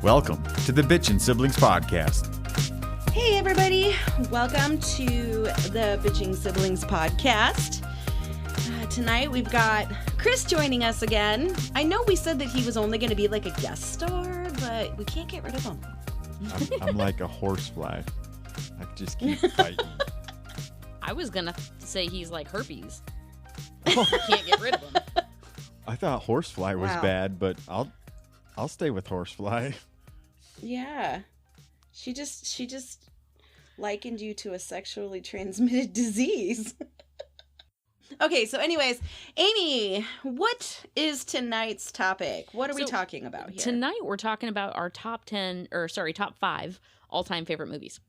Welcome to the Bitchin' Siblings Podcast. Hey everybody, welcome to the Bitching Siblings Podcast. Tonight we've got Chris joining us again. I know we said that he was only going to be like a guest star, but we can't get rid of him. I'm like a horsefly. I just keep fighting. I was going to say he's like herpes. You can't get rid of him. I thought horsefly was bad, but I'll stay with horsefly. Yeah. She just likened you to a sexually transmitted disease. Okay, so anyways, Amy, what is tonight's topic? What are we talking about here? Tonight we're talking about our top 5 all-time favorite movies.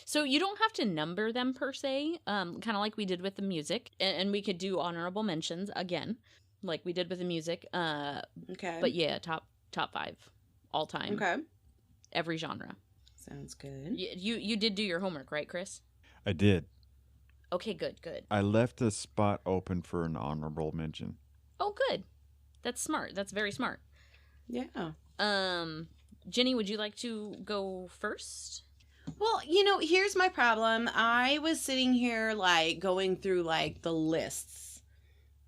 So you don't have to number them per se, kind of like we did with the music, and we could do honorable mentions again, like we did with the music. Okay. But yeah, top 5 all-time. Okay. Every genre. Sounds good. You did do your homework, right, Chris? I did. Okay, good. I left a spot open for an honorable mention. Oh, good. That's smart. That's very smart. Yeah. Ginny, would you like to go first? Well, here's my problem. I was sitting here, going through, the lists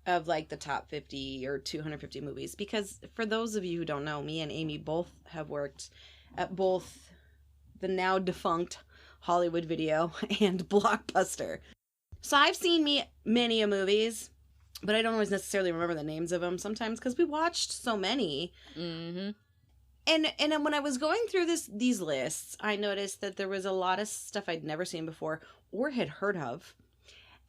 of, the top 50 or 250 movies. Because for those of you who don't know, me and Amy both have worked at both the now defunct Hollywood Video and Blockbuster. So I've seen many movies, but I don't always necessarily remember the names of them sometimes because we watched so many. Mm-hmm. And when I was going through these lists, I noticed that there was a lot of stuff I'd never seen before or had heard of.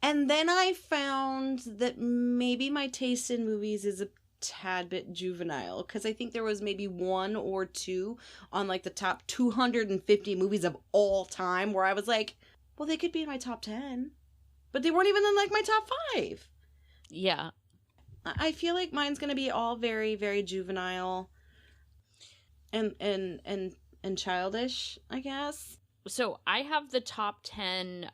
And then I found that maybe my taste in movies is a tad bit juvenile, because I think there was maybe one or two on the top 250 movies of all time where I was like, well, they could be in my top 10, but they weren't even in my top 5. Yeah. I feel like mine's going to be all very, very juvenile and childish, I guess. So I have the top 10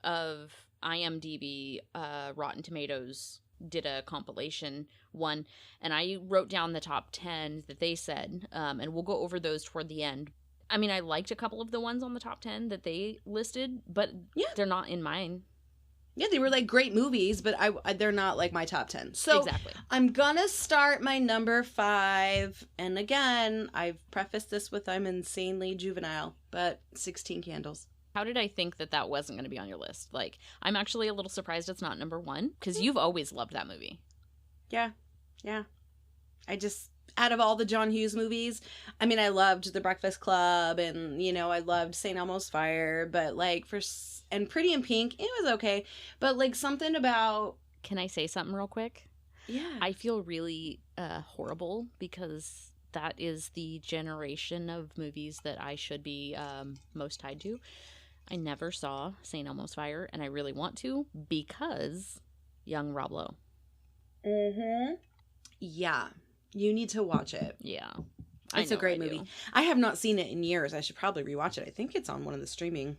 of IMDb. Rotten Tomatoes did a compilation one, and I wrote down the top 10 that they said, and we'll go over those toward the end. I mean, I liked a couple of the ones on the top 10 that they listed, but they're not in mine. Yeah, they were great movies, but they're not my top 10. So exactly. I'm gonna start my number 5, and again, I've prefaced this with I'm insanely juvenile, but 16 Candles. How did I think that wasn't going to be on your list? I'm actually a little surprised it's not number 1, because you've always loved that movie. Yeah. I just, out of all the John Hughes movies, I mean, I loved The Breakfast Club, and, I loved St. Elmo's Fire, but, and Pretty in Pink, it was okay, but, something about... Can I say something real quick? Yeah. I feel really horrible, because that is the generation of movies that I should be most tied to. I never saw St. Elmo's Fire, and I really want to, because young Rob Lowe. Mm-hmm. Yeah. You need to watch it. Yeah. It's a great movie. I have not seen it in years. I should probably rewatch it. I think it's on one of the streaming.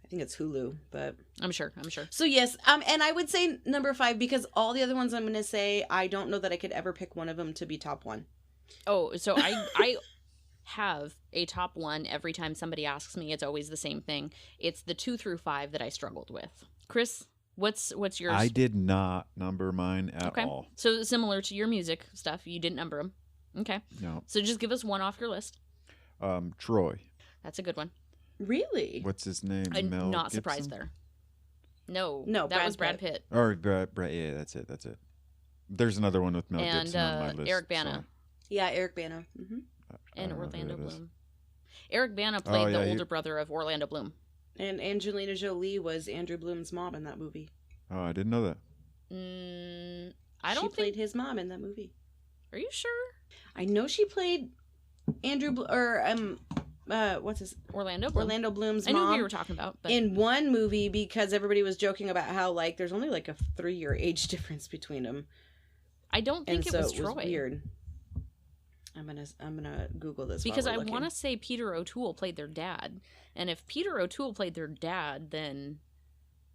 I think it's Hulu, but... I'm sure. So yes, and I would say number 5, because all the other ones I'm going to say, I don't know that I could ever pick one of them to be top 1. Oh, so I have a top 1 every time somebody asks me. It's always the same thing. It's the 2 through 5 that I struggled with. Chris, what's yours? I did not number mine at all. So similar to your music stuff, you didn't number them. Okay. No. So just give us one off your list. Troy. That's a good one. Really? What's his name? I'm Mel not Gibson? surprised there. No, that was Brad Pitt. Or Brad, yeah, that's it. There's another one with Mel Gibson on my list. Eric Bana. So. Yeah, Eric Bana. Mm-hmm. And Orlando Bloom. Eric Bana played the older brother of Orlando Bloom. And Angelina Jolie was Andrew Bloom's mom in that movie. Oh, I didn't know that. She played his mom in that movie. Are you sure? I know she played what's his... Orlando Bloom. Orlando Bloom's mom. I knew who you were talking about. But... In one movie, because everybody was joking about how, there's only, a 3-year age difference between them. I don't think it was Troy. Was weird. I'm gonna Google this because I want to say Peter O'Toole played their dad, and if Peter O'Toole played their dad, then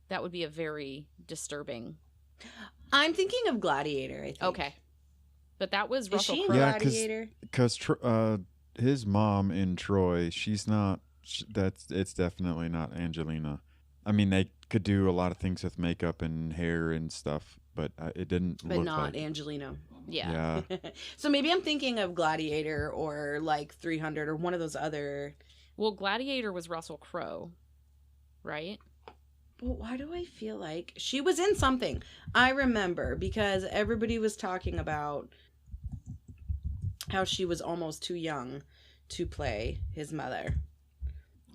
that would be a very disturbing. I'm thinking of Gladiator. I think. Okay, but that was Russell Crowe. Yeah, Gladiator? because his mom in Troy, she's not. It's definitely not Angelina. I mean, they could do a lot of things with makeup and hair and stuff, but it didn't But look not like. Angelina. Yeah. Yeah. So maybe I'm thinking of Gladiator or like 300 or one of those other. Well, Gladiator was Russell Crowe, right? But why do I feel like she was in something? I remember because everybody was talking about how she was almost too young to play his mother.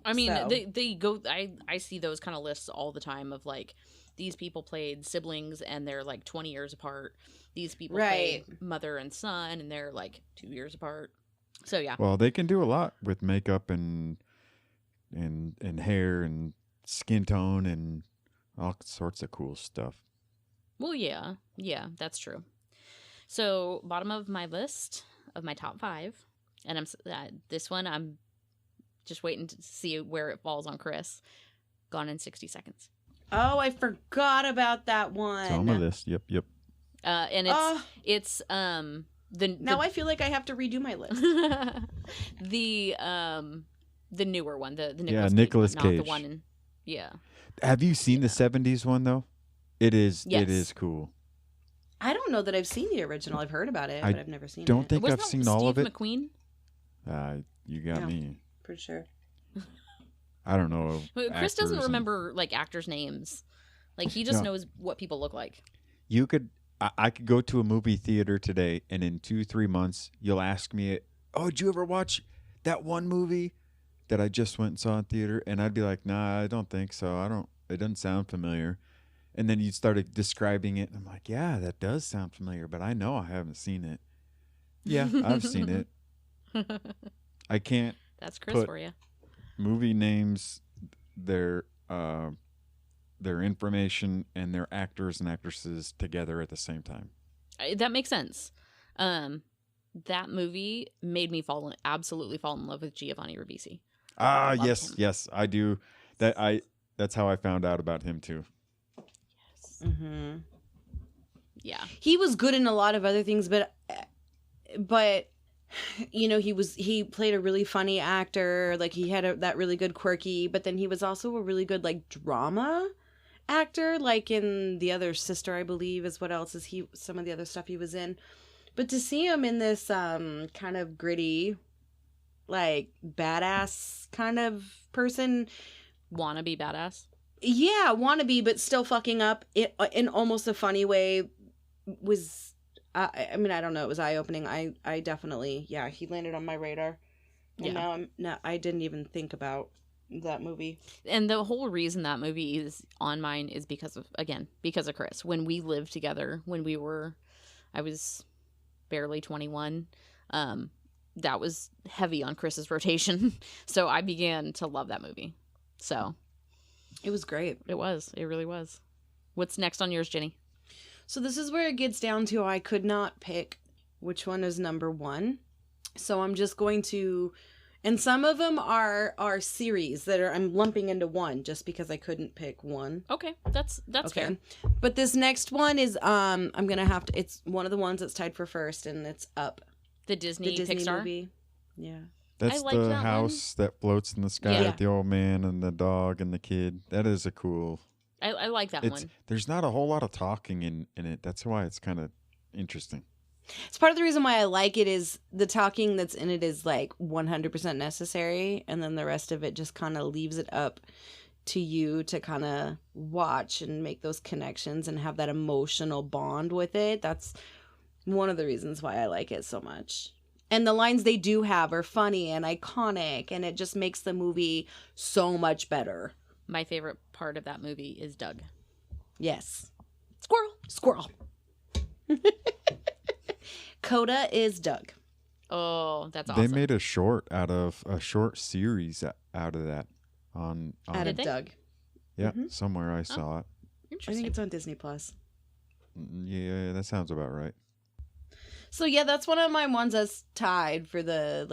I mean, So- they go. I see those kind of lists all the time of like these people played siblings and they're like 20 years apart. These people Right. played mother and son and they're like 2 years apart. So yeah. Well, they can do a lot with makeup and hair and skin tone and all sorts of cool stuff. Well, yeah, that's true. So bottom of my list of my top 5, and this one I'm just waiting to see where it falls on Chris. Gone in 60 Seconds. Oh, I forgot about that one. It's on my list. Yep. And it's Now I feel like I have to redo my list. the newer one, the Nicolas Cage, one, Cage. not the one in, yeah. Have you seen the 70s one though? It is. Yes. It is cool. I don't know that I've seen the original. I've heard about it, I but I've never seen it. Don't think Wasn't I've that seen all of Steve it. McQueen? You got No. me. Pretty sure. I don't know. But Chris actors doesn't and- remember like actors' names. Like he just No. knows what people look like. You could. I could go to a movie theater today, and in 2-3 months, you'll ask me, "Oh, did you ever watch that one movie that I just went and saw in theater?" And I'd be like, "Nah, I don't think so. I don't. It doesn't sound familiar." And then you started describing it, and I'm like, "Yeah, that does sound familiar, but I know I haven't seen it." Yeah, I've seen it. I can't That's Chris Put- for you. movie names, their information, and their actors and actresses together at the same time. That makes sense. That movie made me absolutely fall in love with Giovanni Ribisi. Loved him. Yes, I do. That's how I found out about him too. Mm-hmm. Yeah. He was good in a lot of other things, but you know, he played a really funny actor. Like he had that really good quirky, but then he was also a really good like drama actor, like in The Other Sister, I believe is what else is some of the other stuff he was in. But to see him in this kind of gritty, like badass kind of person, Wannabe badass. yeah, wannabe, but still fucking up in almost a funny way was. I mean, I don't know. It was eye opening. I definitely, yeah, he landed on my radar. And Yeah. I didn't even think about that movie. And the whole reason that movie is on mine is because of Chris. When we lived together, I was barely 21. That was heavy on Chris's rotation. So I began to love that movie. So It was great. it really was. What's next on yours, Ginny? So this is where it gets down to I could not pick which one is number one. So I'm just going to, and some of them are series that I'm lumping into one just because I couldn't pick one. Okay, that's fair. But this next one is I'm gonna have to. It's one of the ones that's tied for first, and it's Up, The Disney Pixar. movie. Yeah. That's like the that one. house that floats in the sky Yeah. with the old man and the dog and the kid. That is a cool. I like that one. There's not a whole lot of talking in it. That's why it's kind of interesting. It's part of the reason why I like it is the talking that's in it is like 100% necessary, and then the rest of it just kind of leaves it up to you to kind of watch and make those connections and have that emotional bond with it. That's one of the reasons why I like it so much. And the lines they do have are funny and iconic, and it just makes the movie so much better. My favorite part of that movie is Doug. Yes. Squirrel. Coda is Doug. Oh, that's awesome. They made a short series out of that on Out of they? Doug. yeah, Mhm. somewhere I saw it. I Interesting. think it's on Disney Plus. Yeah, that sounds about right. So yeah, that's one of my ones that's tied for the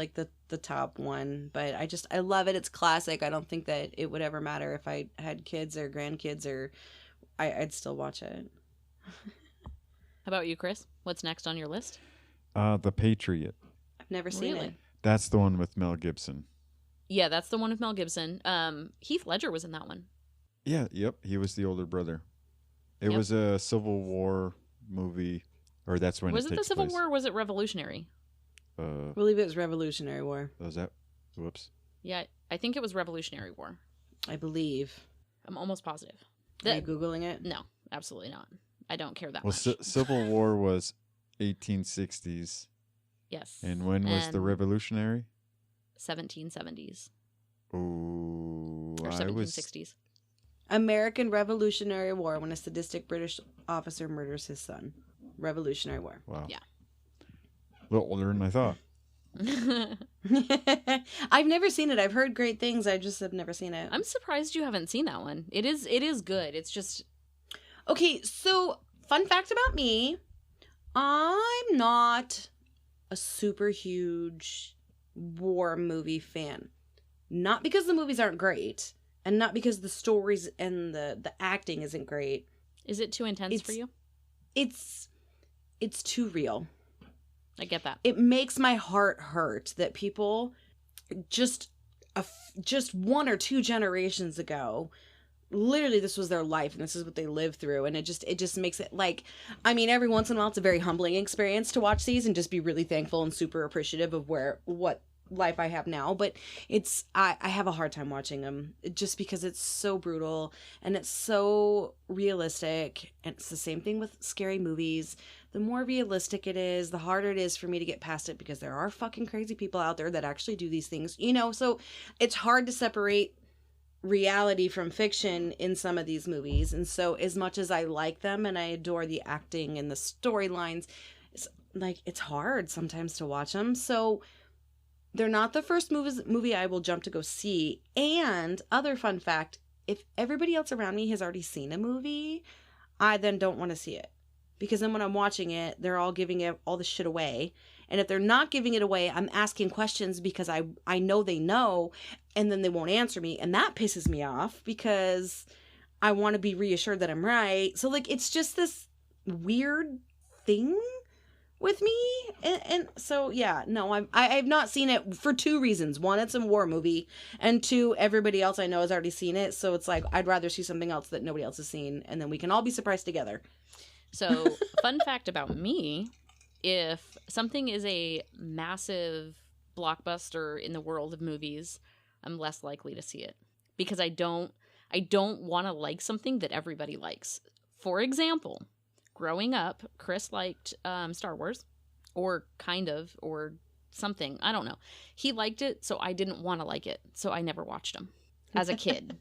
top one. But I love it. It's classic. I don't think that it would ever matter if I had kids or grandkids or I'd still watch it. How about you, Chris? What's next on your list? The Patriot. I've never seen Really? it. That's the one with Mel Gibson. Yeah, that's the one with Mel Gibson. Heath Ledger was in that one. Yeah, yep. He was the older brother. It Yep. was a Civil War movie, or that's when Was it it the takes Civil place. War or was it Revolutionary? I believe it was Revolutionary War. Was that? Whoops. Yeah, I think it was Revolutionary War. I believe. I'm almost positive. Are you Googling it? No, absolutely not. I don't care that Well, much. Civil War was 1860s. Yes. And when was the And Revolutionary? 1770s Oh, or I was 1760s. American Revolutionary War, when a sadistic British officer murders his son. Revolutionary War. wow. Yeah. A little older than I thought. I've never seen it. I've heard great things. I just have never seen it. I'm surprised you haven't seen that one. It is good. It's just Okay, so fun fact about me, I'm not a super huge war movie fan. Not because the movies aren't great, and not because the stories and the acting isn't great. is it too intense for you? It's too real. I get that. It makes my heart hurt that people just one or two generations ago, literally this was their life and this is what they lived through, and it just makes it like, I mean, every once in a while it's a very humbling experience to watch these and just be really thankful and super appreciative of what life I have now, but I have a hard time watching them just because it's so brutal and it's so realistic, and it's the same thing with scary movies. The more realistic it is, the harder it is for me to get past it, because there are fucking crazy people out there that actually do these things, so it's hard to separate reality from fiction in some of these movies. And so as much as I like them and I adore the acting and the storylines, it's hard sometimes to watch them. So they're not the first movie I will jump to go see. And other fun fact, if everybody else around me has already seen a movie, I then don't want to see it. Because then when I'm watching it, they're all giving it all the shit away. And if they're not giving it away, I'm asking questions because I know they know, and then they won't answer me. And that pisses me off because I want to be reassured that I'm right. So, it's just this weird thing with me. And so, yeah, no, I've not seen it for two reasons. One, it's a war movie. And two, everybody else I know has already seen it. So it's like, I'd rather see something else that nobody else has seen. And then we can all be surprised together. So, fun fact about me, if something is a massive blockbuster in the world of movies, I'm less likely to see it because I don't want to like something that everybody likes. For example, growing up, Chris liked Star Wars, or kind of, or something. I don't know. He liked it, so I didn't want to like it, so I never watched them as a kid.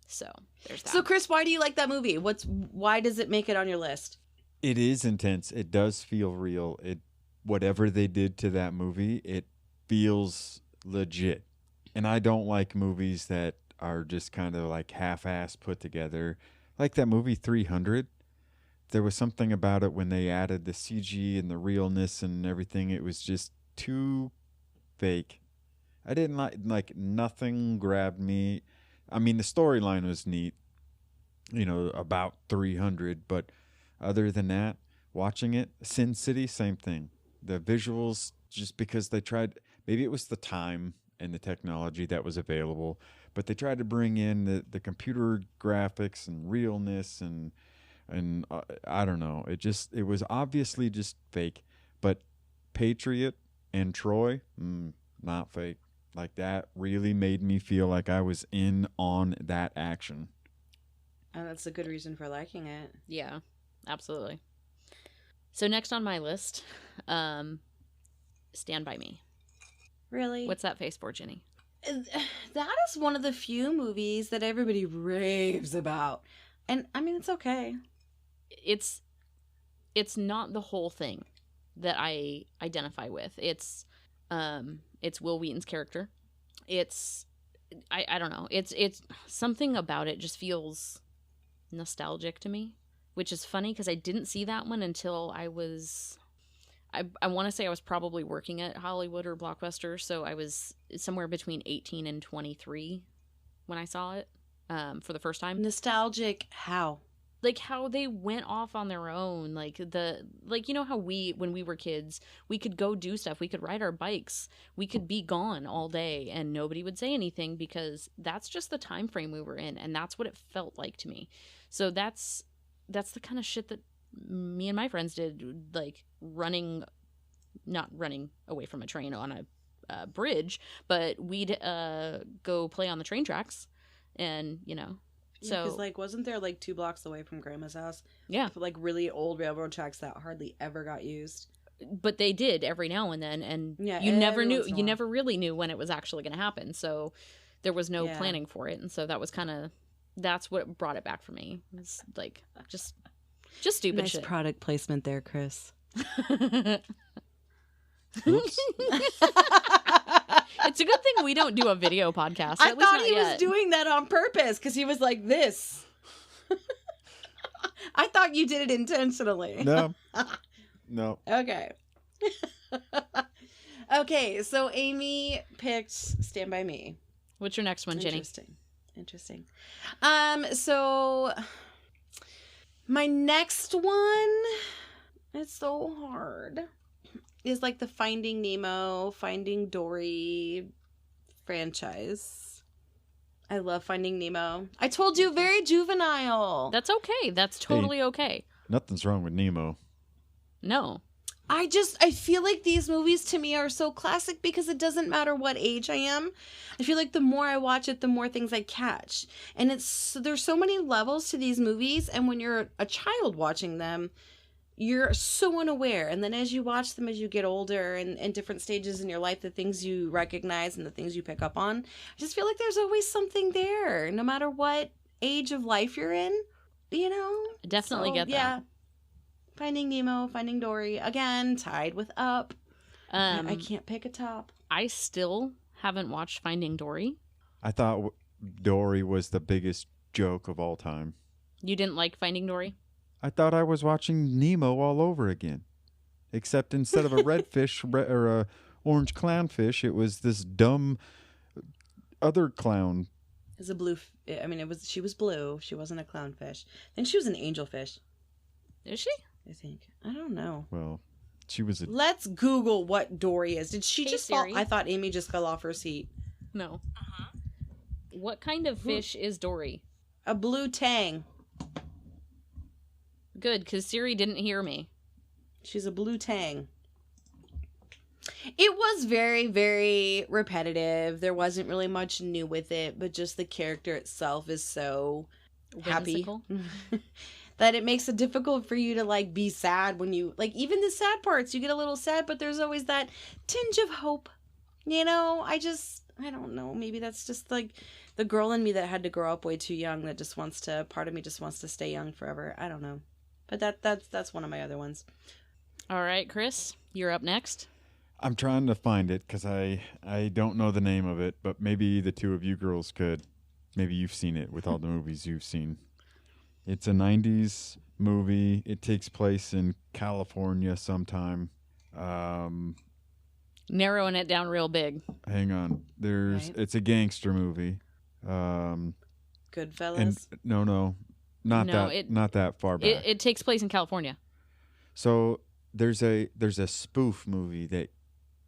So there's that. So Chris, why do you like that movie? Why does it make it on your list? It is intense. It does feel real. Whatever they did to that movie, it feels legit. And I don't like movies that are just kind of like half-ass put together. Like that movie 300. There was something about it when they added the CG and the realness and everything. It was just too fake. I didn't like nothing grabbed me. I mean, the storyline was neat, about 300, but other than that, watching it, Sin City, same thing. The visuals, just because they tried, maybe it was the time and the technology that was available, but they tried to bring in the computer graphics and realness and I don't know. It was obviously just fake, but Patriot and Troy, not fake. Like, that really made me feel like I was in on that action. And that's a good reason for liking it. Yeah, absolutely. So next on my list, Stand By Me. Really? What's that face for, Ginny? That is one of the few movies that everybody raves about. And, I mean, it's okay. It's not the whole thing that I identify with. It's Will Wheaton's character. I don't know. It's something about it just feels nostalgic to me, which is funny because I didn't see that one until I want to say I was probably working at Hollywood or Blockbuster, so I was somewhere between 18 and 23 when I saw it for the first time. Nostalgic how? like how they went off on their own, like you know how when we were kids, we could go do stuff, we could ride our bikes, we could be gone all day and nobody would say anything because that's just the time frame we were in, and that's what it felt like to me. So that's the kind of shit that me and my friends did, like not running away from a train on a bridge, but we'd go play on the train tracks, and Yeah, because, like, wasn't there, like, 2 blocks away from Grandma's house? Yeah. Like, really old railroad tracks that hardly ever got used. But they did every now and then, and Yeah, you never every knew, once in a you while. never really knew when it was actually going to happen. So there was no Yeah. planning for it, and so that was that's what brought it back for me. It's like just stupid Nice shit. product placement there, Chris. Oops. It's a good thing we don't do a video podcast. I at least thought not he was yet. doing that on purpose because he was like this. I thought you did it intentionally. No. Okay. Okay, so Amy picked Stand By Me. What's your next one, Ginny? Interesting. So my next one, it's so hard, is like the Finding Nemo, Finding Dory franchise. I love Finding Nemo. I told you, very juvenile. That's okay. That's totally okay. Nothing's wrong with Nemo. No. I feel like these movies to me are so classic because it doesn't matter what age I am. I feel like the more I watch it, the more things I catch. And there's so many levels to these movies, and when you're a child watching them, you're so unaware. And then as you watch them as you get older and different stages in your life, the things you recognize and the things you pick up on, I just feel like there's always something there, no matter what age of life you're in, Definitely get that. Yeah. Finding Nemo, Finding Dory, again, tied with Up. I can't pick a top. I still haven't watched Finding Dory. I thought Dory was the biggest joke of all time. You didn't like Finding Dory? I thought I was watching Nemo all over again. Except instead of a red fish or a orange clownfish, it was this dumb other clown. It's a blue. She was blue. She wasn't a clownfish. I think she was an angelfish. Is she? I think. I don't know. Well, she was a... Let's Google what Dory is. Did she Hey, just Siri. fall? I thought Amy just fell off her seat. No. What kind of fish is Dory? A blue tang. Good, because Siri didn't hear me. She's a blue tang. It was very, very repetitive. There wasn't really much new with it, but just the character itself is so happy Whimsical? that it makes it difficult for you to like be sad when you like even the sad parts. You get a little sad, but there's always that tinge of hope. I don't know. Maybe that's just like the girl in me that had to grow up way too young. Part of me just wants to stay young forever. I don't know, but that's one of my other ones. All right, Chris, you're up next. I'm trying to find it because I don't know the name of it, but maybe the two of you girls could. Maybe you've seen it with all the movies you've seen. It's a 90s movie. It takes place in California sometime. Narrowing it down real big. Hang on. Right. It's a gangster movie. Goodfellas. And not that far back. It takes place in California. So there's a spoof movie that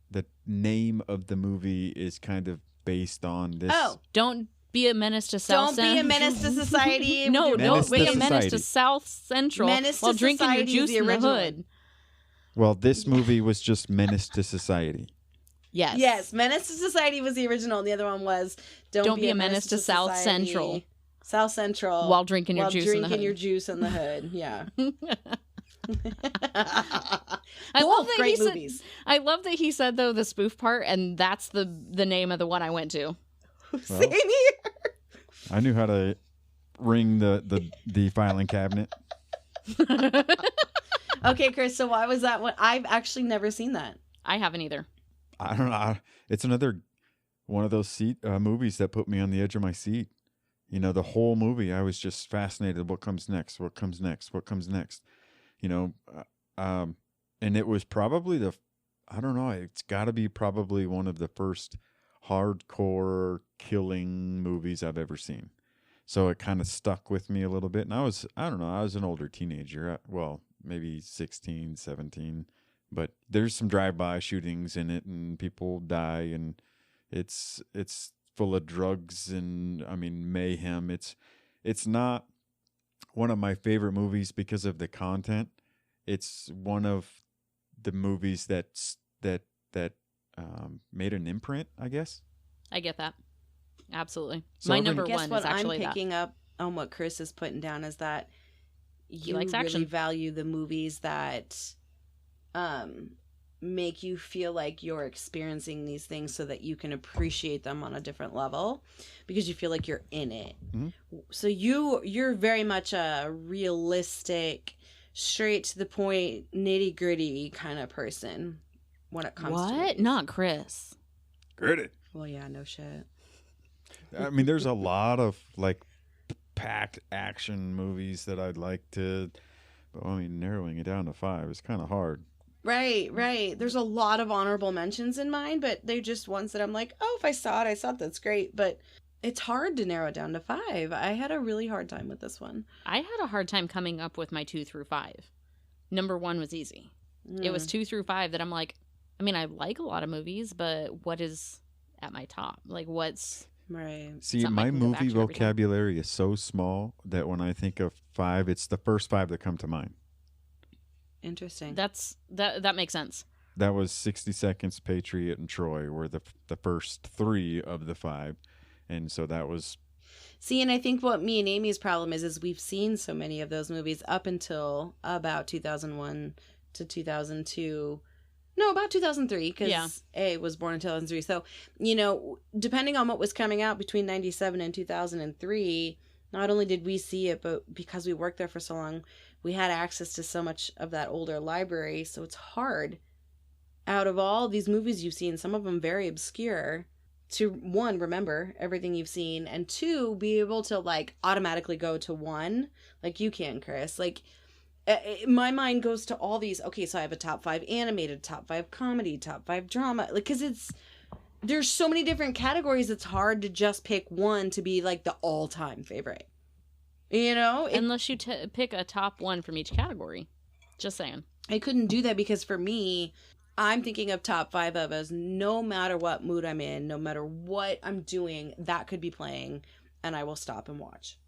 the name of the movie is kind of based on this. Oh, Don't be a menace to South don't be a Central. menace to society. No, Menace don't be to a menace society. to South Central Menace to while drinking your Society is juice the in the original hood. Well, this movie was just Menace to Society. Yes. Yes, Menace to Society was the original, and the other one was Don't be a menace to South Society. Central. South Central. While drinking your juice in the hood. your juice in the hood. Yeah. I love that great he movies. said. I love that he said though the spoof part, and that's the name of the one I went to. Same here. I knew how to ring the filing cabinet. Okay, Chris. So why was that one? I've actually never seen that. I haven't either. I don't know. It's another one of those movies that put me on the edge of my seat. The whole movie, I was just fascinated. What comes next? What comes next? What comes next? And it was probably I don't know. It's got to be probably one of the first hardcore killing movies I've ever seen. So it kind of stuck with me a little bit. And I don't know, I was an older teenager. Well, maybe 16, 17. But there's some drive-by shootings in it, and people die, and it's full of drugs and, I mean, mayhem. It's not one of my favorite movies because of the content. It's one of the movies that made an imprint, I guess. I get that. Absolutely. So My every- number Guess one what is actually I'm picking up on what Chris is putting down is that you likes action. really value the movies that make you feel like you're experiencing these things so that you can appreciate them on a different level because you feel like you're in it. Mhm. So you're very much a realistic, straight to the point, nitty gritty kind of person when it comes to What? movies. Not Chris. Gritty. Well, yeah, no shit. I mean, there's a lot of like packed action movies that I'd like to, but I mean, narrowing it down to 5 is kind of hard. Right. There's a lot of honorable mentions in mine, but they're just ones that I'm like, oh, if I saw it, that's great. But it's hard to narrow it down to 5. I had a really hard time with this one. I had a hard time coming up with my 2 through 5. Number 1 was easy. It was 2 through 5 that I'm like, I mean, I like a lot of movies, but what is at my top? Like, what's... Right. See, Something I my can go back movie to every time. vocabulary is so small that when I think of 5, it's the first 5 that come to mind. Interesting. That makes sense. That was 60 Seconds, Patriot, and Troy were the first 3 of the 5, and so that was. See, and I think what me and Amy's problem is we've seen so many of those movies up until about 2001 to 2002. No, about 2003, because Yeah. A was born in 2003. So, depending on what was coming out between 97 and 2003, not only did we see it, but because we worked there for so long, we had access to so much of that older library. So it's hard. Out of all these movies you've seen, some of them very obscure, to 1, remember everything you've seen, and 2, be able to like automatically go to 1, like you can, Chris. Like, my mind goes to all these. Okay, so I have a top 5 animated, top 5 comedy, top 5 drama. Like, because there's so many different categories. It's hard to just pick one to be like the all-time favorite. Unless you pick a top 1 from each category. Just saying. I couldn't do that because for me, I'm thinking of top 5 of as no matter what mood I'm in, no matter what I'm doing, that could be playing, and I will stop and watch.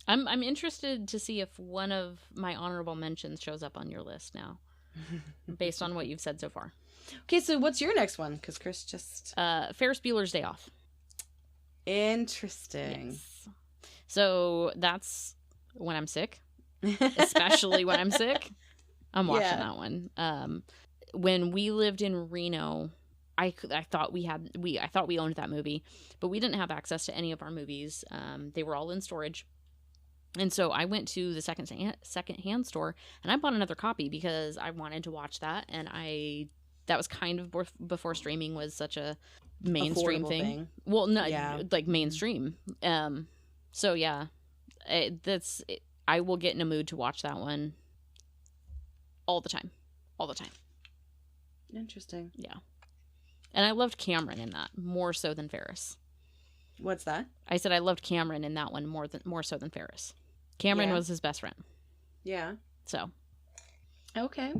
I'm interested to see if one of my honorable mentions shows up on your list now, based on what you've said so far. Okay, so what's your next one? Because Chris just... Ferris Bueller's Day Off. Interesting. Yes. So that's when I'm sick, especially when I'm sick. I'm watching that one. When we lived in Reno, I thought we owned that movie, but we didn't have access to any of our movies. They were all in storage. And so I went to the second-hand store and I bought another copy because I wanted to watch that. And that was kind of before streaming was such a mainstream Affordable thing. Well, no, Yeah. like mainstream. So yeah, I will get in a mood to watch that one all the time. Interesting. Yeah. And I loved Cameron in that more so than Ferris. What's that? I said I loved Cameron in that one more so than Ferris. Cameron Yeah. was his best friend. Yeah. So, Okay.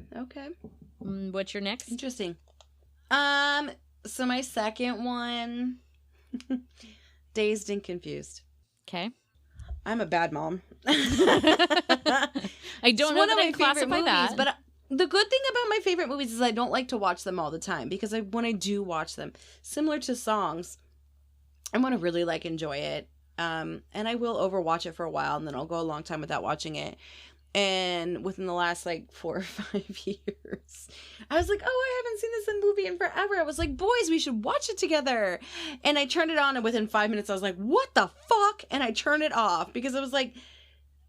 what's your next? Interesting. So my second one, Dazed and Confused. Okay. I'm a bad mom. I don't know that I classify that. but the good thing about my favorite movies is I don't like to watch them all the time because when I do watch them, similar to songs, I want to really like enjoy it. And I will overwatch it for a while and then I'll go a long time without watching it. And within the last like 4 or 5 years, I was like, oh, I haven't seen this movie in forever. I was like, boys, we should watch it together. And I turned it on and within 5 minutes, I was like, what the fuck? And I turned it off because I was like,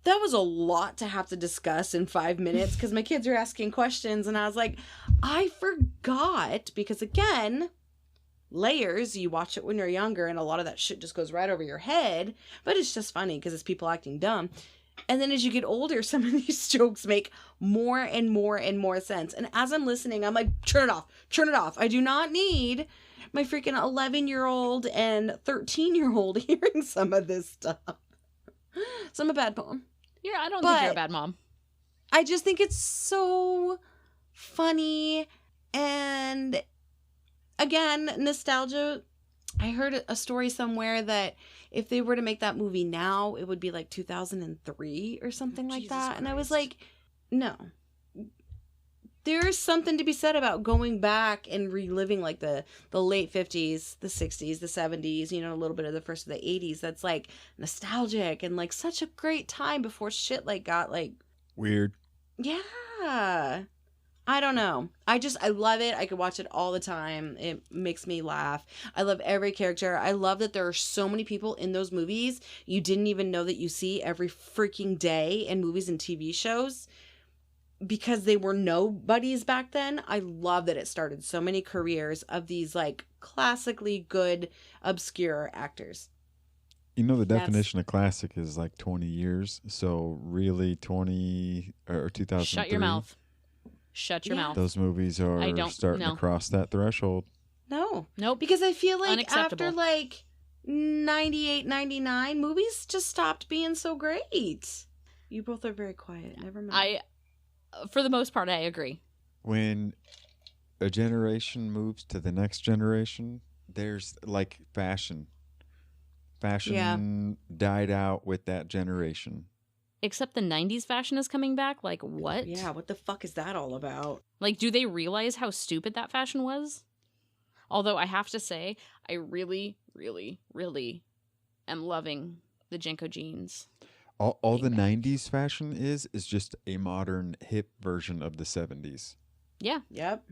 that was a lot to have to discuss in 5 minutes because my kids are asking questions. And I was like, I forgot because again, layers, you watch it when you're younger and a lot of that shit just goes right over your head. But it's just funny because it's people acting dumb. And then as you get older, some of these jokes make more and more and more sense. And as I'm listening, I'm like, turn it off. I do not need my freaking 11-year-old and 13-year-old hearing some of this stuff. So I'm a bad mom. Yeah, I don't think you're a But- bad mom. I just think it's so funny. And again, nostalgia. I heard a story somewhere that if they were to make that movie now, it would be like 2003 or something like Jesus that. And I was Christ. like, no. There's something to be said about going back and reliving like the late 50s, the 60s, the 70s, you know, a little bit of the first of the 80s. That's like nostalgic and like such a great time before shit like got like, Weird. yeah. I don't know. I love it. I could watch it all the time. It makes me laugh. I love every character. I love that there are so many people in those movies you didn't even know that you see every freaking day in movies and TV shows because they were nobodies back then. I love that it started so many careers of these like classically good, obscure actors. You know, the That's- definition of classic is like 20 years. So really 20 or 2003. Shut your mouth. Shut your Yeah. mouth. Those movies are I don't starting know. to cross that threshold. No. Nope. Because I feel like Unacceptable. after like 98, 99, movies just stopped being so great. You both are very quiet. Never mind. For the most part, I agree. When a generation moves to the next generation, there's like fashion. Fashion died out with that generation. Except the 90s fashion is coming back. Like, what? Yeah, what the fuck is that all about? Like, do they realize how stupid that fashion was? Although I have to say, I really, really, really am loving the Jenko jeans. All the Back. 90s fashion is just a modern hip version of the 70s. Yeah, Yep.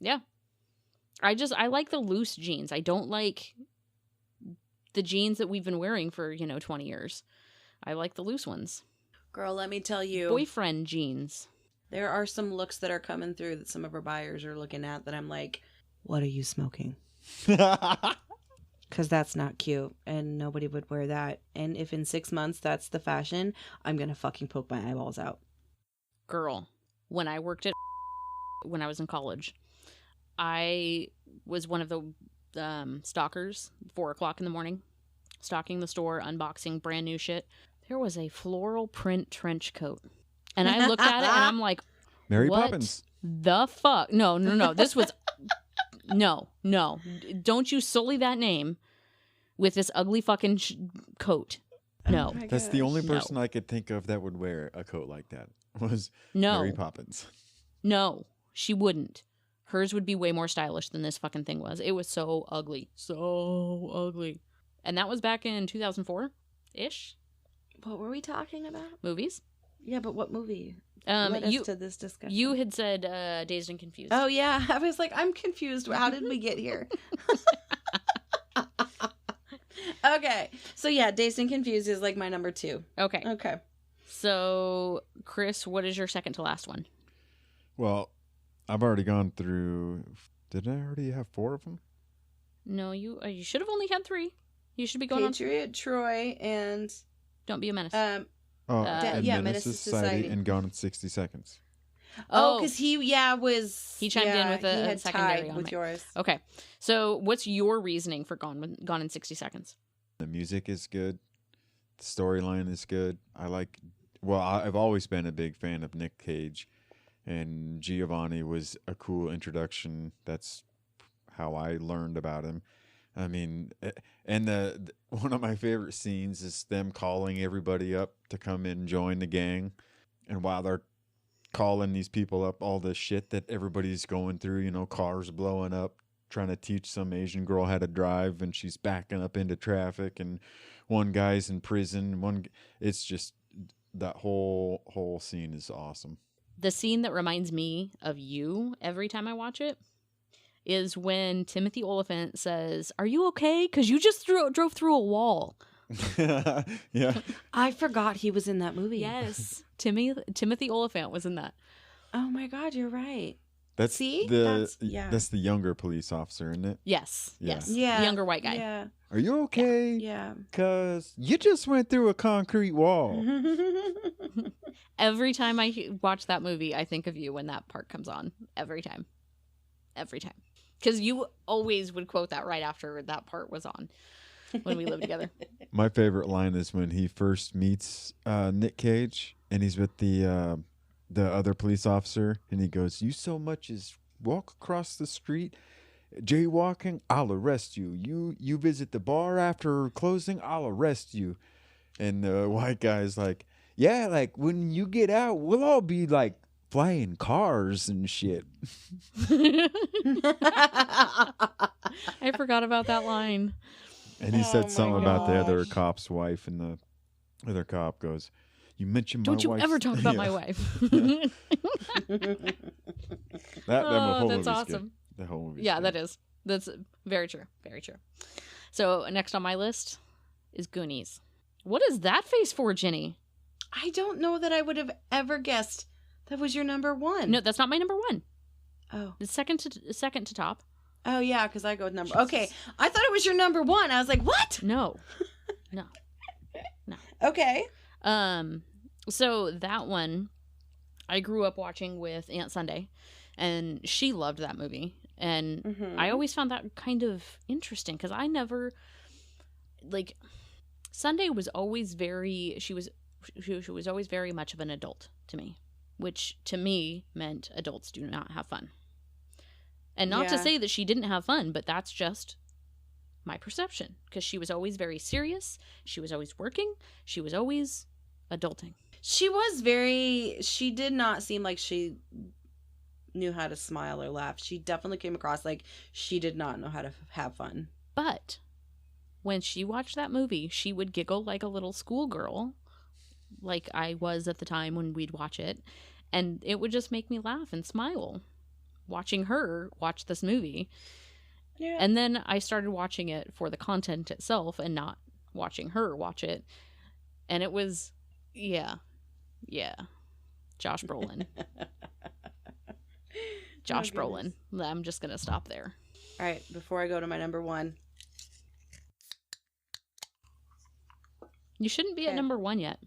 yeah. I like the loose jeans. I don't like the jeans that we've been wearing for, 20 years. I like the loose ones. Girl, let me tell you, Boyfriend jeans. there are some looks that are coming through that some of our buyers are looking at that I'm like, what are you smoking? Because that's not cute and nobody would wear that. And if in 6 months that's the fashion, I'm going to fucking poke my eyeballs out. Girl, when I worked at when I was in college, I was one of the stalkers, 4:00 in the morning, stalking the store, unboxing brand new shit. There was a floral print trench coat. And I looked at it and I'm like, Mary what Poppins. the fuck? No. This was, no. Don't you sully that name with this ugly fucking coat. No. Oh my That's the gosh. only No. person I could think of that would wear a coat like that was No. Mary Poppins. No, she wouldn't. Hers would be way more stylish than this fucking thing was. It was so ugly. So ugly. And that was back in 2004-ish. What were we talking about? Movies. Yeah, but what movie? Led us to this discussion. You had said Dazed and Confused. Oh, yeah. I was like, I'm confused. How did we get here? Okay. So, yeah, Dazed and Confused is like my number 2. Okay. Okay. So, Chris, what is your second to last one? Well, I've already gone through. Did I already have 4 of them? No, you should have only had 3. You should be going on. Patriot, Troy, and Don't be a menace. Oh, Da- and yeah, Menace to Society and Gone in 60 Seconds. because he He chimed in with a he had secondary tied on with me. yours. Okay. So, what's your reasoning for Gone in 60 Seconds? The music is good. The storyline is good. I've always been a big fan of Nick Cage, and Giovanni was a cool introduction. That's how I learned about him. I mean, and the one of my favorite scenes is them calling everybody up to come in and join the gang, and while they're calling these people up, all the shit that everybody's going through, cars blowing up, trying to teach some Asian girl how to drive, and she's backing up into traffic, and one guy's in prison. It's just that whole scene is awesome. The scene that reminds me of you every time I watch it is when Timothy Olyphant says, "Are you okay? Because you just drove through a wall." Yeah. I forgot he was in that movie. Yes. Timothy Olyphant was in that. Oh my God, you're right. That's See? that's That's- the younger police officer, isn't it? Yes. Yeah. Yes. Yeah. The younger white guy. Yeah. Are you okay? Yeah. Cause you just went through a concrete wall. Every time I watch that movie, I think of you when that part comes on. Every time. Because you always would quote that right after that part was on. when we lived together. My favorite line is when he first meets Nick Cage, and he's with the other police officer, and he goes, "You so much as walk across the street, jaywalking, I'll arrest you. You visit the bar after closing, I'll arrest you." And the white guy's like, "Yeah, like when you get out, we'll all be like flying cars and shit." I forgot about that line. And he said Oh something my about the other gosh. cop's wife, and the other cop goes, "You mentioned my Don't you wife's-" ever talk about Yeah. my wife. That whole that's movie's awesome. good. The whole movie's Yeah, good. that is. That's very true. Very true. So next on my list is Goonies. What is that face for, Ginny? I don't know that I would have ever guessed that was your number one. No, that's not my number one. Oh. It's second to top. Oh, yeah, because I go with number... Okay, I thought it was your number one. I was like, what? No. Okay. So that one I grew up watching with Aunt Sunday, and she loved that movie. And Mhm. I always found that kind of interesting because I never, like, Sunday was always she was always very much of an adult to me, which to me meant adults do not have fun. And not to Yeah. say that she didn't have fun, but that's just my perception, because she was always very serious. She was always working. She was always adulting. She did not seem like she knew how to smile or laugh. She definitely came across like she did not know how to have fun. But when she watched that movie, she would giggle like a little schoolgirl, like I was at the time when we'd watch it. And it would just make me laugh and smile watching her watch this movie. Yeah. And then I started watching it for the content itself and not watching her watch it. And it was, yeah. Josh Brolin. Josh Oh, goodness. Brolin. I'm just going to stop there. All right, before I go to my number one. You shouldn't be at Okay. number one yet.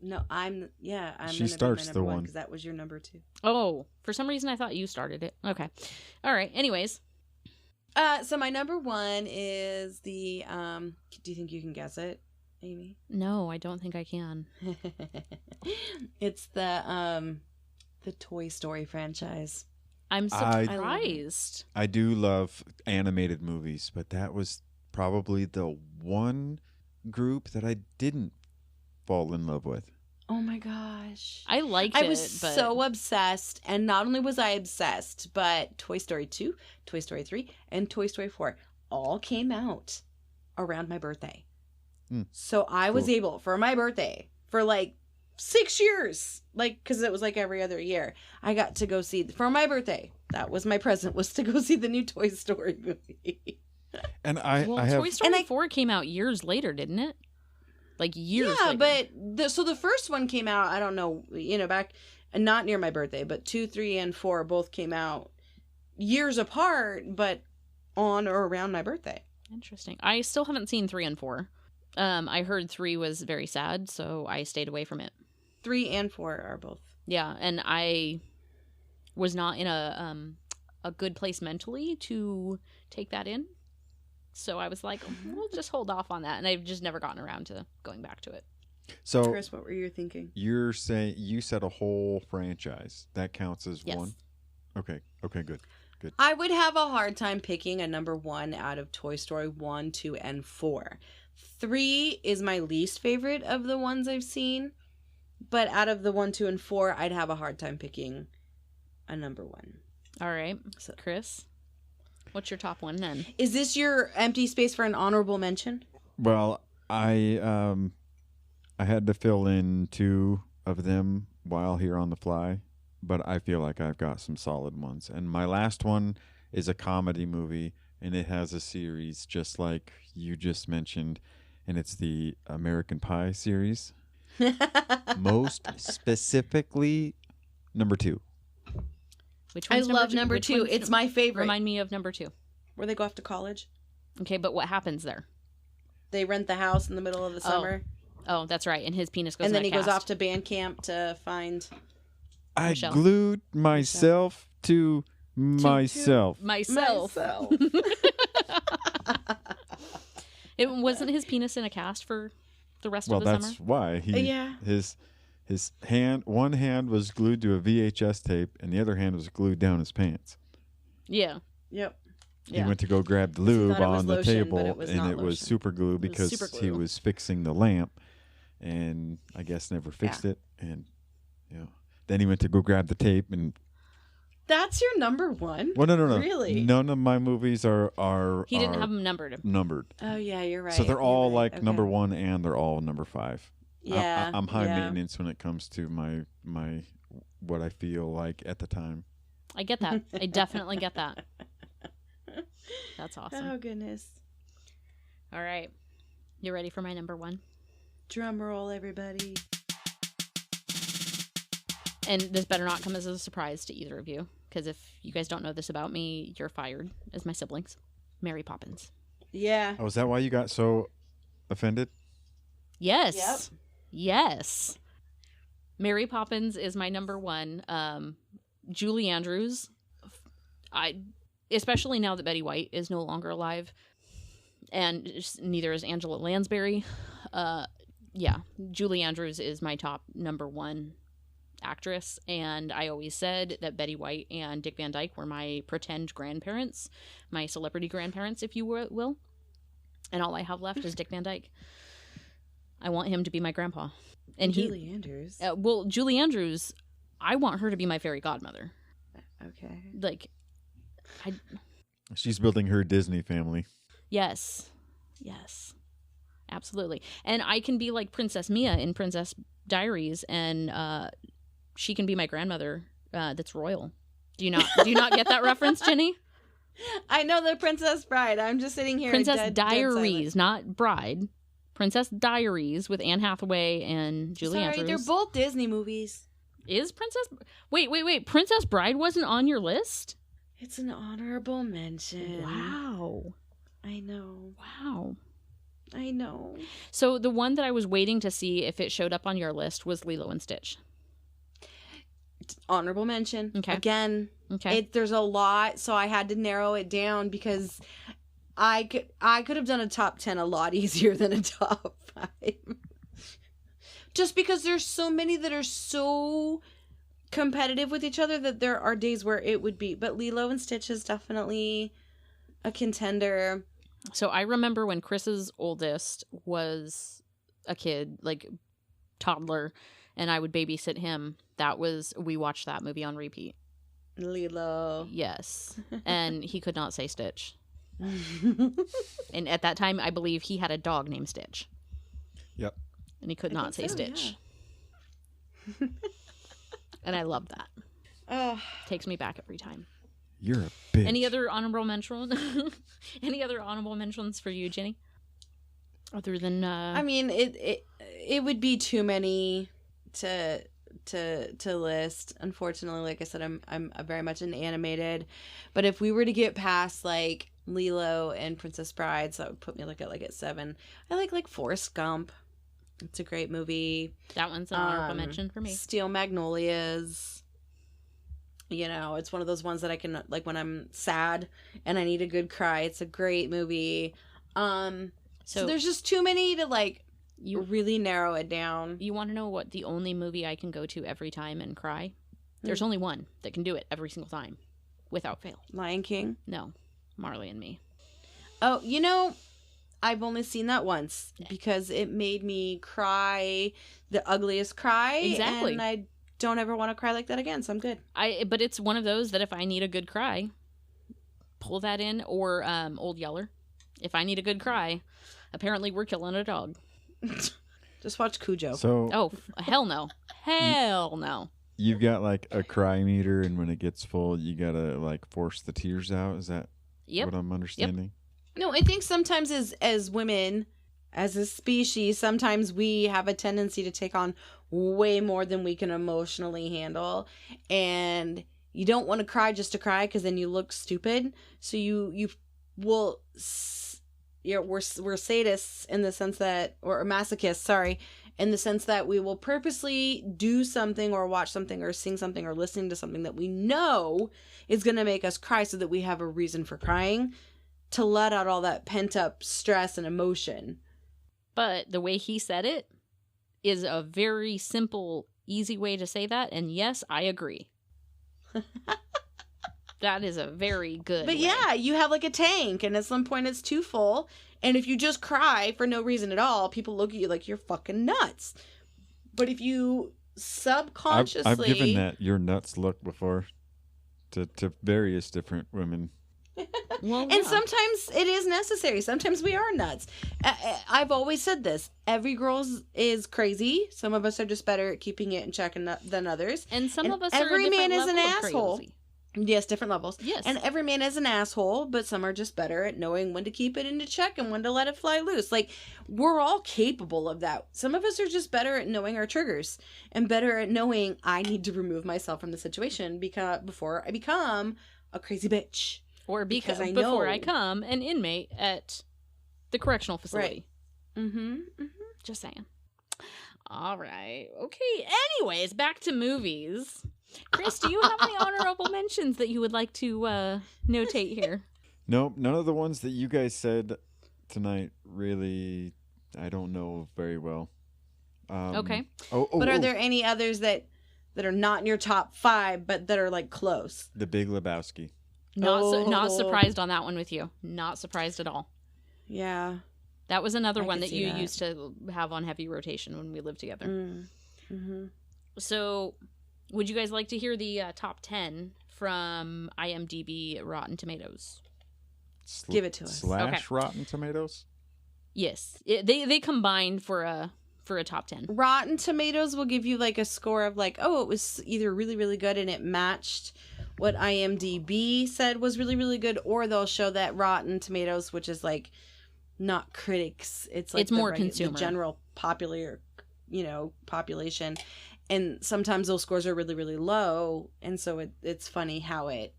No, I'm She gonna be starts my the number one. because that was your number two. Oh, for some reason I thought you started it. Okay. All right. Anyways. So my number one is the do you think you can guess it, Amy? No, I don't think I can. It's the Toy Story franchise. I'm I- surprised. I do love animated movies, but that was probably the one group that I didn't fall in love with. Oh my gosh. I liked I it, was but so obsessed, and not only was I obsessed, but Toy Story 2, Toy Story 3, and Toy Story 4 all came out around my birthday. So I was Cool. able, for my birthday, for like 6 years, like, because it was like every other year, I got to go see, for my birthday, that was my present, was to go see the new Toy Story movie. And I well, have Toy Story 4 came out years later, didn't it? Like years Yeah, later. but the first one came out, I don't know, back, not near my birthday, but 2, 3, and 4 both came out years apart, but on or around my birthday. Interesting. I still haven't seen 3 and 4. I heard 3 was very sad, so I stayed away from it. 3 and 4 are both. Yeah, and I was not in a good place mentally to take that in. So I was like, we'll just hold off on that. And I've just never gotten around to going back to it. so Chris, what were you thinking? you're saying you said a whole franchise that counts as Yes. one. Okay, good. I would have a hard time picking a number one out of Toy Story 1, 2, and 4. 3 is my least favorite of the ones I've seen. But out of the 1, 2, and 4, I'd have a hard time picking a number one. All right. So- Chris, what's your top one then? Is this your empty space for an honorable mention? Well, I had to fill in 2 of them while here on the fly, but I feel like I've got some solid ones. And my last one is a comedy movie, and it has a series just like you just mentioned, and it's the American Pie series. Most specifically, number 2. Which I one's love number Which 2. one's It's my favorite. Remind me of number 2. Where they go off to college. Okay, but what happens there? They rent the house in the middle of the summer. Oh, that's right. And his penis goes And in then a he goes cast. off to band camp to find... I Michelle. glued myself to myself. myself. myself. When wasn't his penis in a cast for the rest Well, of the that's summer? why his hand, one hand was glued to a VHS tape, and the other hand was glued down his pants. Yeah. Yep. He went to go grab the he lube thought it was on the lotion, but table, it was and not it was lotion. super glue was because super he glue. was fixing the lamp, and I guess never fixed it. And then he went to go grab the tape, and That's your number one? well, no, Really? none of my movies are He didn't have them numbered. numbered. Oh, yeah, you're right. So they're all You're right. like number one, and they're all number 5. Yeah. I'm high yeah. maintenance when it comes to my what I feel like at the time. I get that. I definitely get that. That's awesome. Oh, goodness. All right. You ready for my number 1? Drum roll, everybody. And this better not come as a surprise to either of you, because if you guys don't know this about me, you're fired as my siblings. Mary Poppins. Yeah. Oh, is that why you got so offended? Yes. Yep. Yes. Mary Poppins is my number 1. Julie Andrews. Especially now that Betty White is no longer alive, and neither is Angela Lansbury. Julie Andrews is my top number 1 actress, and I always said that Betty White and Dick Van Dyke were my pretend grandparents, my celebrity grandparents, if you will. And all I have left is Dick Van Dyke. I want him to be my grandpa. And Julie Andrews. Julie Andrews, I want her to be my fairy godmother. Okay. Like, She's building her Disney family. yes, absolutely. And I can be like Princess Mia in Princess Diaries, and she can be my grandmother. That's royal. Do you not get that reference, Ginny? I know the Princess Bride. I'm just sitting here. Princess dead Diaries, not Bride. Princess Diaries with Anne Hathaway and Julie Sorry, Andrews. they're both Disney movies. Is Princess... Wait. Princess Bride wasn't on your list? It's an honorable mention. Wow. I know. Wow. I know. So the one that I was waiting to see if it showed up on your list was Lilo and Stitch. Honorable mention. Okay. Again, Okay. there's a lot, so I had to narrow it down because I could have done a top 10 a lot easier than a top 5. Just because there's so many that are so competitive with each other that there are days where it would be. But Lilo and Stitch is definitely a contender. So I remember when Chris's oldest was a kid, like toddler, and I would babysit him. We watched that movie on repeat. Lilo. Yes. And he could not say Stitch. And at that time, I believe he had a dog named Stitch. Yep. And he could not say Stitch. Yeah. And I love that. Oh, Takes me back every time. You're a bitch. Any other honorable mention? Any other honorable mentions for you, Ginny? Other than I mean, it would be too many to list. Unfortunately, like I said, I'm very much an animated. But if we were to get past like Lilo and Princess Bride, so that would put me at 7. I like Forrest Gump. It's a great movie. that one's an honorable mention for me. Steel Magnolias. You know, it's one of those ones that I can, like, when I'm sad and I need a good cry. It's a great movie. So there's just too many to, like, you really narrow it down. You want to know what the only movie I can go to every time and cry? There's only one that can do it every single time without fail. Lion King. No, Marley and Me. Oh, you know, I've only seen that once because it made me cry the ugliest cry. Exactly. And I don't ever want to cry like that again, so I'm good. But it's one of those that if I need a good cry, pull that in, or Old Yeller. If I need a good cry, apparently we're killing a dog. Just watch Cujo. So Oh, hell no. Hell no. you've got like a cry meter, and when it gets full, you gotta like force the tears out. Is that Yep. what I'm understanding? No, I think sometimes as women, as a species, sometimes we have a tendency to take on way more than we can emotionally handle. And you don't want to cry just to cry because then you look stupid. So you will, we're sadists in the sense that, or masochists, sorry, in the sense that we will purposely do something or watch something or sing something or listen to something that we know is going to make us cry so that we have a reason for crying. to let out all that pent up stress and emotion. But the way he said it is a very simple, easy way to say that. And yes, I agree. That is a very good But way. yeah, you have like a tank, and at some point it's too full. And if you just cry for no reason at all, people look at you like you're fucking nuts. But if you subconsciously, I've given that your nuts look before to various different women. Well, and yeah. sometimes it is necessary. Sometimes we are nuts. I've always said this. Every girl is crazy. Some of us are just better at keeping it in check than others. And some And of us every are a man different is an level of asshole. crazy. Yes, different levels. Yes. And every man is an asshole, but some are just better at knowing when to keep it into check and when to let it fly loose. Like, we're all capable of that. Some of us are just better at knowing our triggers and better at knowing I need to remove myself from the situation before I become a crazy bitch. Or Because I before know. I come an inmate at the correctional facility. Mm-hmm. Just saying. All right. Okay. Anyways, back to movies. Chris, do you have any honorable mentions that you would like to notate here? No, none of the ones that you guys said tonight really, I don't know very well. Okay. But are there any others that are not in your top 5, but that are like close? The Big Lebowski. Not Oh. surprised on that one with you. Not surprised at all. Yeah. That was another I one could that see you that. used to have on heavy rotation when we lived together. Mm-hmm. So, would you guys like to hear the top 10 from IMDb Rotten Tomatoes? Give it to us. Slash Rotten Tomatoes. Yes, they combined for a top 10. Rotten Tomatoes will give you like a score of like, oh, it was either really, really good and it matched what IMDb said was really, really good, or they'll show that Rotten Tomatoes, which is like not critics, it's like It's more consumer. the general popular, population. And sometimes those scores are really, really low, and so it's funny how it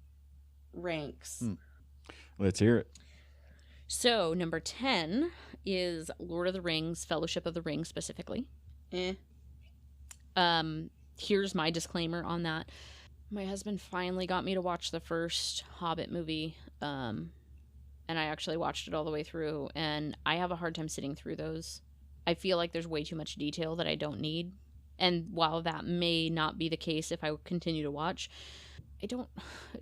ranks. Let's hear it. So, number 10 is Lord of the Rings, Fellowship of the Ring specifically. Here's my disclaimer on that. My husband finally got me to watch the first Hobbit movie, and I actually watched it all the way through, and I have a hard time sitting through those. I feel like there's way too much detail that I don't need, and while that may not be the case if I continue to watch,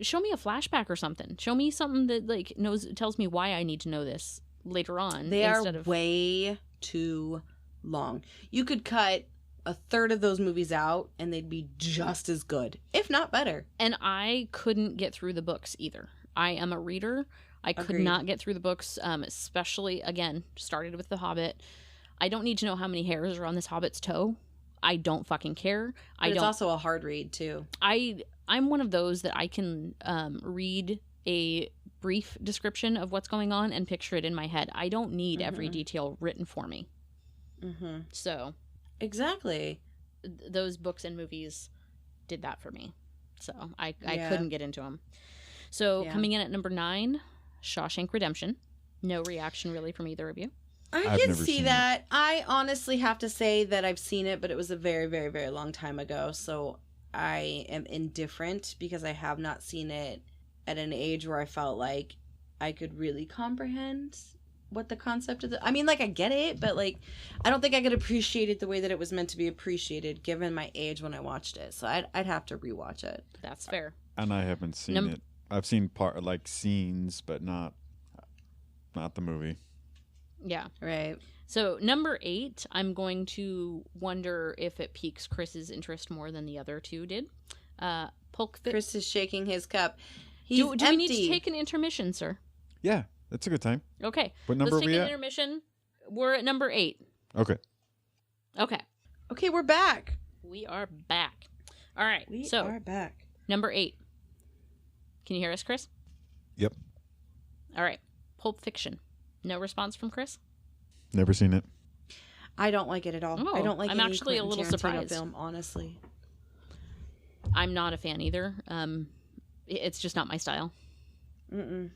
show me a flashback or something. Show me something that tells me why I need to know this later on. They are way too long. You could cut a third of those movies out and they'd be just as good, if not better. And I couldn't get through the books either. I am a reader. I could Agreed. not get through the books, especially, again, started with The Hobbit. I don't need to know how many hairs are on this Hobbit's toe. I don't fucking care. But it's also a hard read, too. I'm one of those that I can read a brief description of what's going on and picture it in my head. I don't need every detail written for me. Mm-hmm. So Exactly. those books and movies did that for me. So I Yeah. couldn't get into them. So Yeah. coming in at number 9, Shawshank Redemption. No reaction really from either of you. I I've can never see seen that. I honestly have to say that I've seen it, but it was a very, very, very long time ago. So I am indifferent because I have not seen it at an age where I felt like I could really comprehend what the concept of I mean, like, I get it, but like, I don't think I could appreciate it the way that it was meant to be appreciated given my age when I watched it. So I'd have to rewatch it. That's fair. And I haven't seen it. I've seen scenes, but not the movie. Yeah. Right. So number 8, I'm going to wonder if it piques Chris's interest more than the other two did. Pulp Fiction. Chris is shaking his cup. He's Do we need to empty. take an intermission, sir? Yeah, that's a good time. Okay. What number Let's are take we an at? intermission. We're at number 8. Okay. Okay. Okay, we're back. We are back. All right. We so are back. number 8. Can you hear us, Chris? Yep. All right. Pulp Fiction. No response from Chris? Never seen it. I don't like it at all. Oh, I don't like I'm any actually a Quentin little Tarantino surprised. film, honestly. I'm not a fan either. It's just not my style. Mm-mm.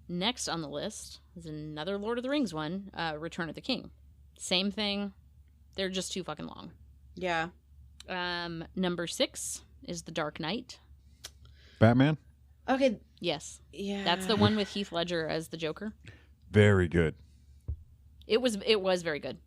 Next on the list is another Lord of the Rings one, Return of the King. Same thing. They're just too fucking long. Yeah. Number 6 is The Dark Knight. Batman? Okay. Yes. Yeah. That's the one with Heath Ledger as the Joker. Very good. It was very good.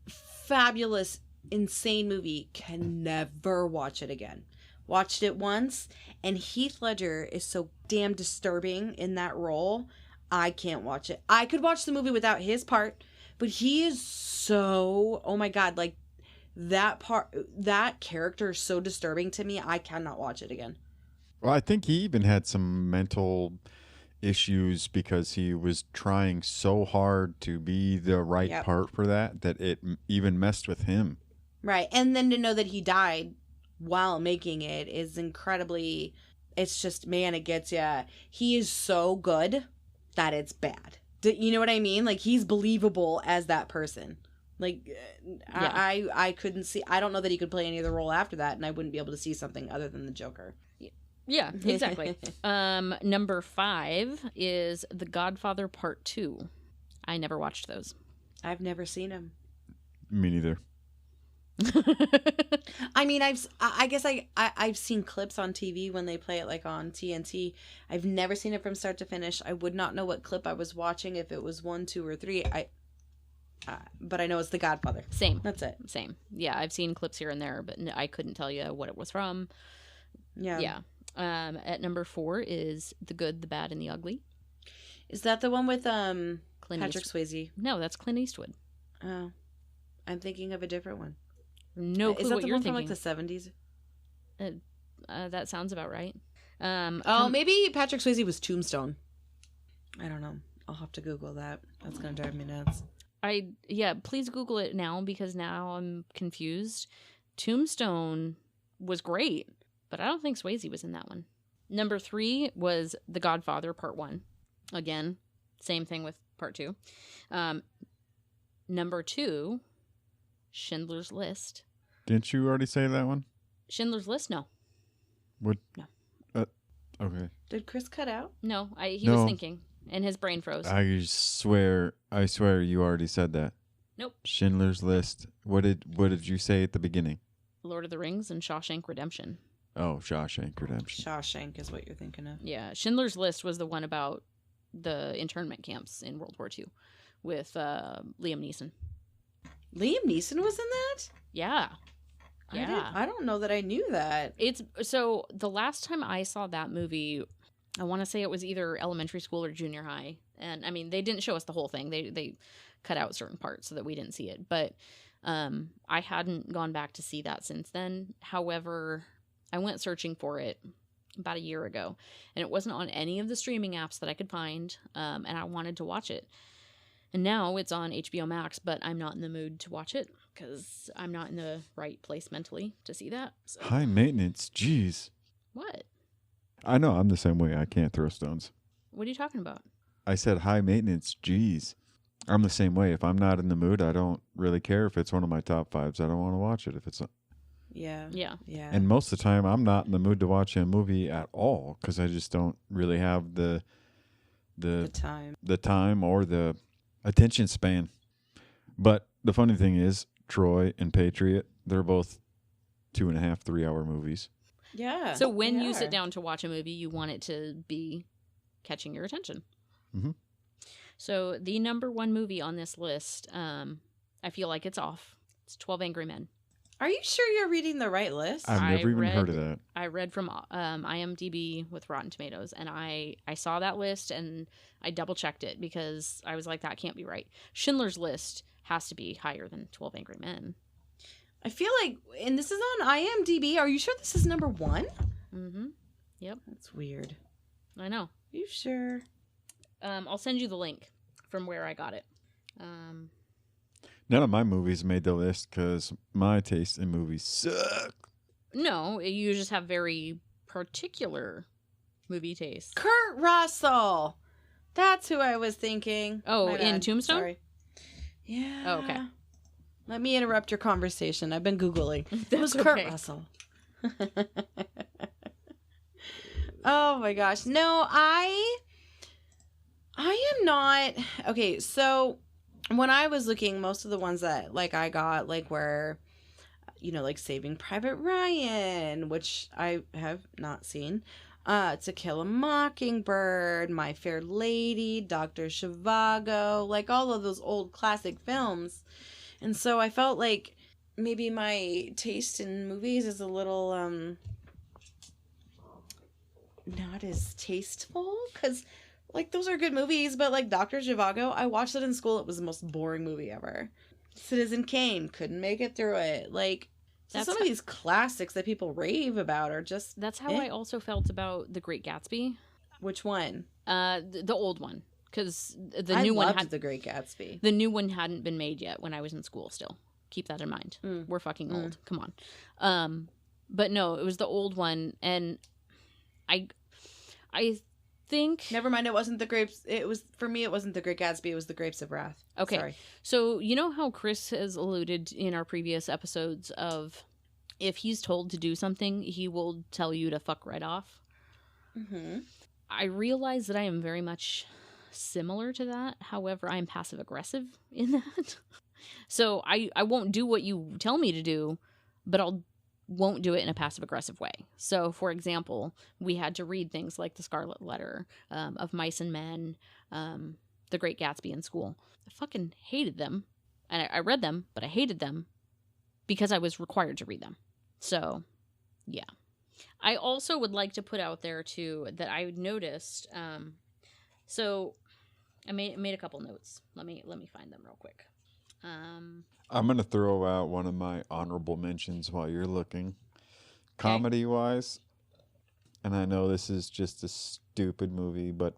Fabulous, insane movie. Can never watch it again. Watched it once, and Heath Ledger is so damn disturbing in that role. I can't watch it. I could watch the movie without his part, but he is so, oh my God, like that character is so disturbing to me. I cannot watch it again. Well, I think he even had some mental issues because he was trying so hard to be the right Yep. part for that it even messed with him. Right. And then to know that he died while making it is incredibly, it's just, man, it gets ya. He is so good that it's bad. You know what I mean? Like, he's believable as that person. Like, Yeah. I couldn't see, I don't know that he could play any other role after that, and I wouldn't be able to see something other than the Joker. Yeah, exactly. Number 5 is The Godfather Part 2. I never watched those. I've never seen him. Me neither. I mean, I guess I've seen clips on TV when they play it, like on TNT. I've never seen it from start to finish. I would not know what clip I was watching, if it was 1, 2, or 3. But I know it's The Godfather. Same. That's it. Same. Yeah, I've seen clips here and there, but I couldn't tell you what it was from. Yeah. Yeah. At number 4 is The Good, the Bad, and the Ugly. Is that the one with Clint Patrick Swayze? No, that's Clint Eastwood. Oh, I'm thinking of a different one. No clue Is that what the you're one from thinking. like the 70s? That sounds about right. Maybe Patrick Swayze was Tombstone. I don't know. I'll have to Google that. That's gonna drive me nuts. Please Google it now, because now I'm confused. Tombstone was great, but I don't think Swayze was in that one. Number 3 was The Godfather Part 1. Again, same thing with Part 2. Number 2, Schindler's List. Didn't you already say that one? Schindler's List? No. What? No. Okay. Did Chris cut out? No, he No. was thinking, and his brain froze. I swear you already said that. Nope. Schindler's List. What did you say at the beginning? Lord of the Rings and Shawshank Redemption. Oh, Shawshank Redemption. Shawshank is what you're thinking of. Yeah, Schindler's List was the one about the internment camps in World War II with Liam Neeson. Liam Neeson was in that? Yeah. Yeah. I don't know that I knew that. It's so the last time I saw that movie, I want to say it was either elementary school or junior high. And I mean, they didn't show us the whole thing. They cut out certain parts so that we didn't see it. But I hadn't gone back to see that since then. However, I went searching for it about a year ago, and it wasn't on any of the streaming apps that I could find, and I wanted to watch it. And now it's on HBO Max, but I'm not in the mood to watch it because I'm not in the right place mentally to see that. So. High maintenance. Jeez. What? I know. I'm the same way. I can't throw stones. What are you talking about? I said high maintenance. Jeez. I'm the same way. If I'm not in the mood, I don't really care if it's one of my top 5s. I don't want to watch it if it's not. Yeah. Yeah. Yeah. And most of the time, I'm not in the mood to watch a movie at all because I just don't really have the time or the attention span. But the funny thing is, Troy and Patriot, they're both 2.5, 3-hour movies. Yeah. So when they you are. sit down to watch a movie, you want it to be catching your attention. Mhm. So the number 1 movie on this list, I feel like it's off. It's 12 Angry Men. Are you sure you're reading the right list? I've I never even heard read- of that. I read from IMDb with Rotten Tomatoes, and I saw that list, and I double-checked it because I was like, that can't be right. Schindler's List has to be higher than 12 Angry Men. I feel like, and this is on IMDb. Are you sure this is number 1? Mm-hmm. Yep. That's weird. I know. You sure? I'll send you the link from where I got it. None of my movies made the list because my taste in movies suck. No, you just have very particular movie taste. Kurt Russell. That's who I was thinking. Oh, My in bad. Tombstone? Sorry. Yeah. Oh, okay. Let me interrupt your conversation. I've been Googling. Who's That's Kurt okay. Russell? Oh my gosh. No, I am not. Okay, so when I was looking, most of the ones that like I got like were, like Saving Private Ryan, which I have not seen. To Kill a Mockingbird, My Fair Lady, Dr. Zhivago, like all of those old classic films. And so I felt like maybe my taste in movies is a little not as tasteful, because like those are good movies, but like Dr. Zhivago, I watched it in school. It was the most boring movie ever. Citizen Kane, couldn't make it through it. Like, so some of these classics that people rave about are just... That's how I also felt about The Great Gatsby. Which one? The old one, because the new one had The Great Gatsby. The new one hadn't been made yet when I was in school. Still, keep that in mind. We're fucking old. Come on. But no, it was the old one, and I think... Never mind, it wasn't the grapes. It was, for me, it wasn't The Great Gatsby. It was The Grapes of Wrath. Okay. Sorry. So, you know how Chris has alluded in our previous episodes of if he's told to do something, he will tell you to fuck right off? Mm-hmm. I realize that I am very much similar to that. However, I am passive aggressive in that. So I won't do what you tell me to do, but won't do it in a passive aggressive way. So, for example, we had to read things like The Scarlet Letter, of Mice and Men, The Great Gatsby in school. I fucking hated them. And I read them, but I hated them because I was required to read them. So, yeah. I also would like to put out there, too, that I noticed. So, I made a couple notes. Let me find them real quick. I'm going to throw out one of my honorable mentions while you're looking. Comedy-wise, and I know this is just a stupid movie, but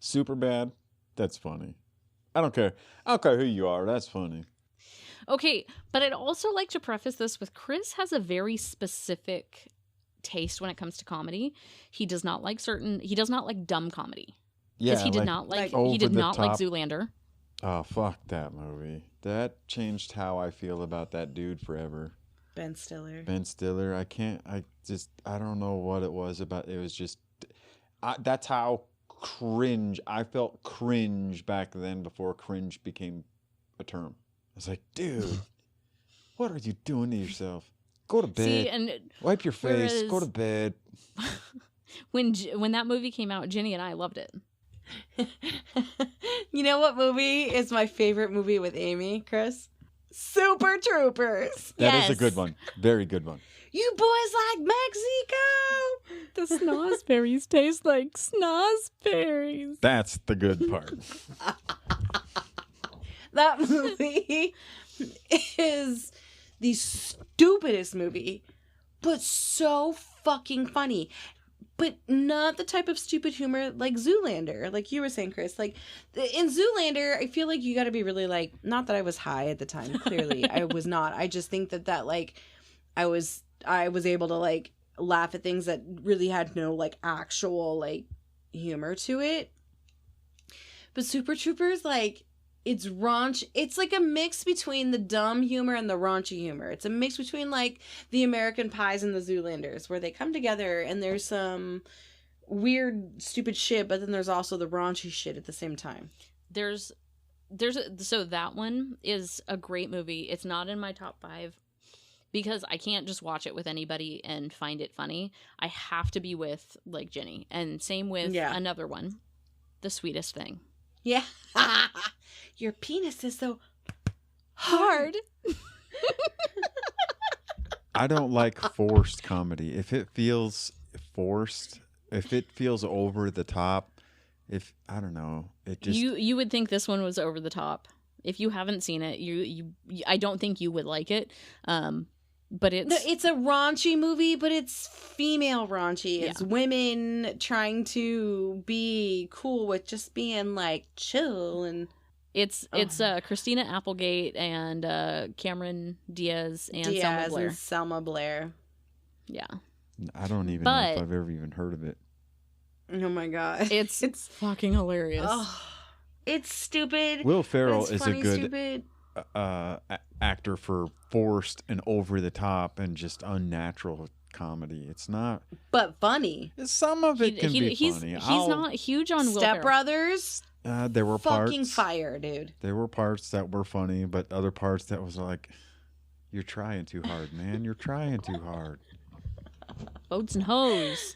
Superbad, that's funny. I don't care who you are, that's funny. Okay, but I'd also like to preface this with Chris has a very specific taste when it comes to comedy. He does not like dumb comedy. Yeah, he did not like Zoolander. Oh, fuck that movie. That changed how I feel about that dude forever. Ben Stiller. I don't know what it was about. It was just, that's how cringe. I felt cringe back then before cringe became a term. I was like, dude, what are you doing to yourself? Go to bed. See, and wipe your face. Go to bed. When that movie came out, Ginny and I loved it. You know what movie is my favorite movie with Amy, Chris? Super Troopers. That is a good one. Very good one. You boys like Mexico? The snozberries taste like snozberries. That's the good part. That movie is the stupidest movie, but so fucking funny. But not the type of stupid humor like Zoolander, like you were saying, Chris. Like, in Zoolander, I feel like you got to be really, like, not that I was high at the time, clearly. I was not. I just think that, like, I was able to, like, laugh at things that really had no, like, actual, like, humor to it. But Super Troopers, like, it's raunch. It's like a mix between the dumb humor and the raunchy humor. It's a mix between like the American Pies and the Zoolanders, where they come together and there's some weird, stupid shit, but then there's also the raunchy shit at the same time. So that one is a great movie. It's not in my top 5 because I can't just watch it with anybody and find it funny. I have to be with like Ginny, and same with another one, The Sweetest Thing. Yeah. Your penis is so hard. I don't like forced comedy. If it feels forced, if it feels over the top, I don't know, it just... You would think this one was over the top. If you haven't seen it, you I don't think you would like it. But it's a raunchy movie, but it's female raunchy. It's women trying to be cool with just being like chill, and it's Christina Applegate and Cameron Diaz and Selma Blair. Yeah. I don't even know if I've ever even heard of it. Oh my god. It's fucking hilarious. Oh, it's stupid. Will Ferrell is funny, a good stupid. Actor for forced and over the top and just unnatural comedy. It's not, but funny. Some of it can be funny. He's not huge on Will Step Brothers. There were fucking parts, fire, dude. There were parts that were funny, but other parts that was like, you're trying too hard, man. You're trying too hard. Boats and Hoes.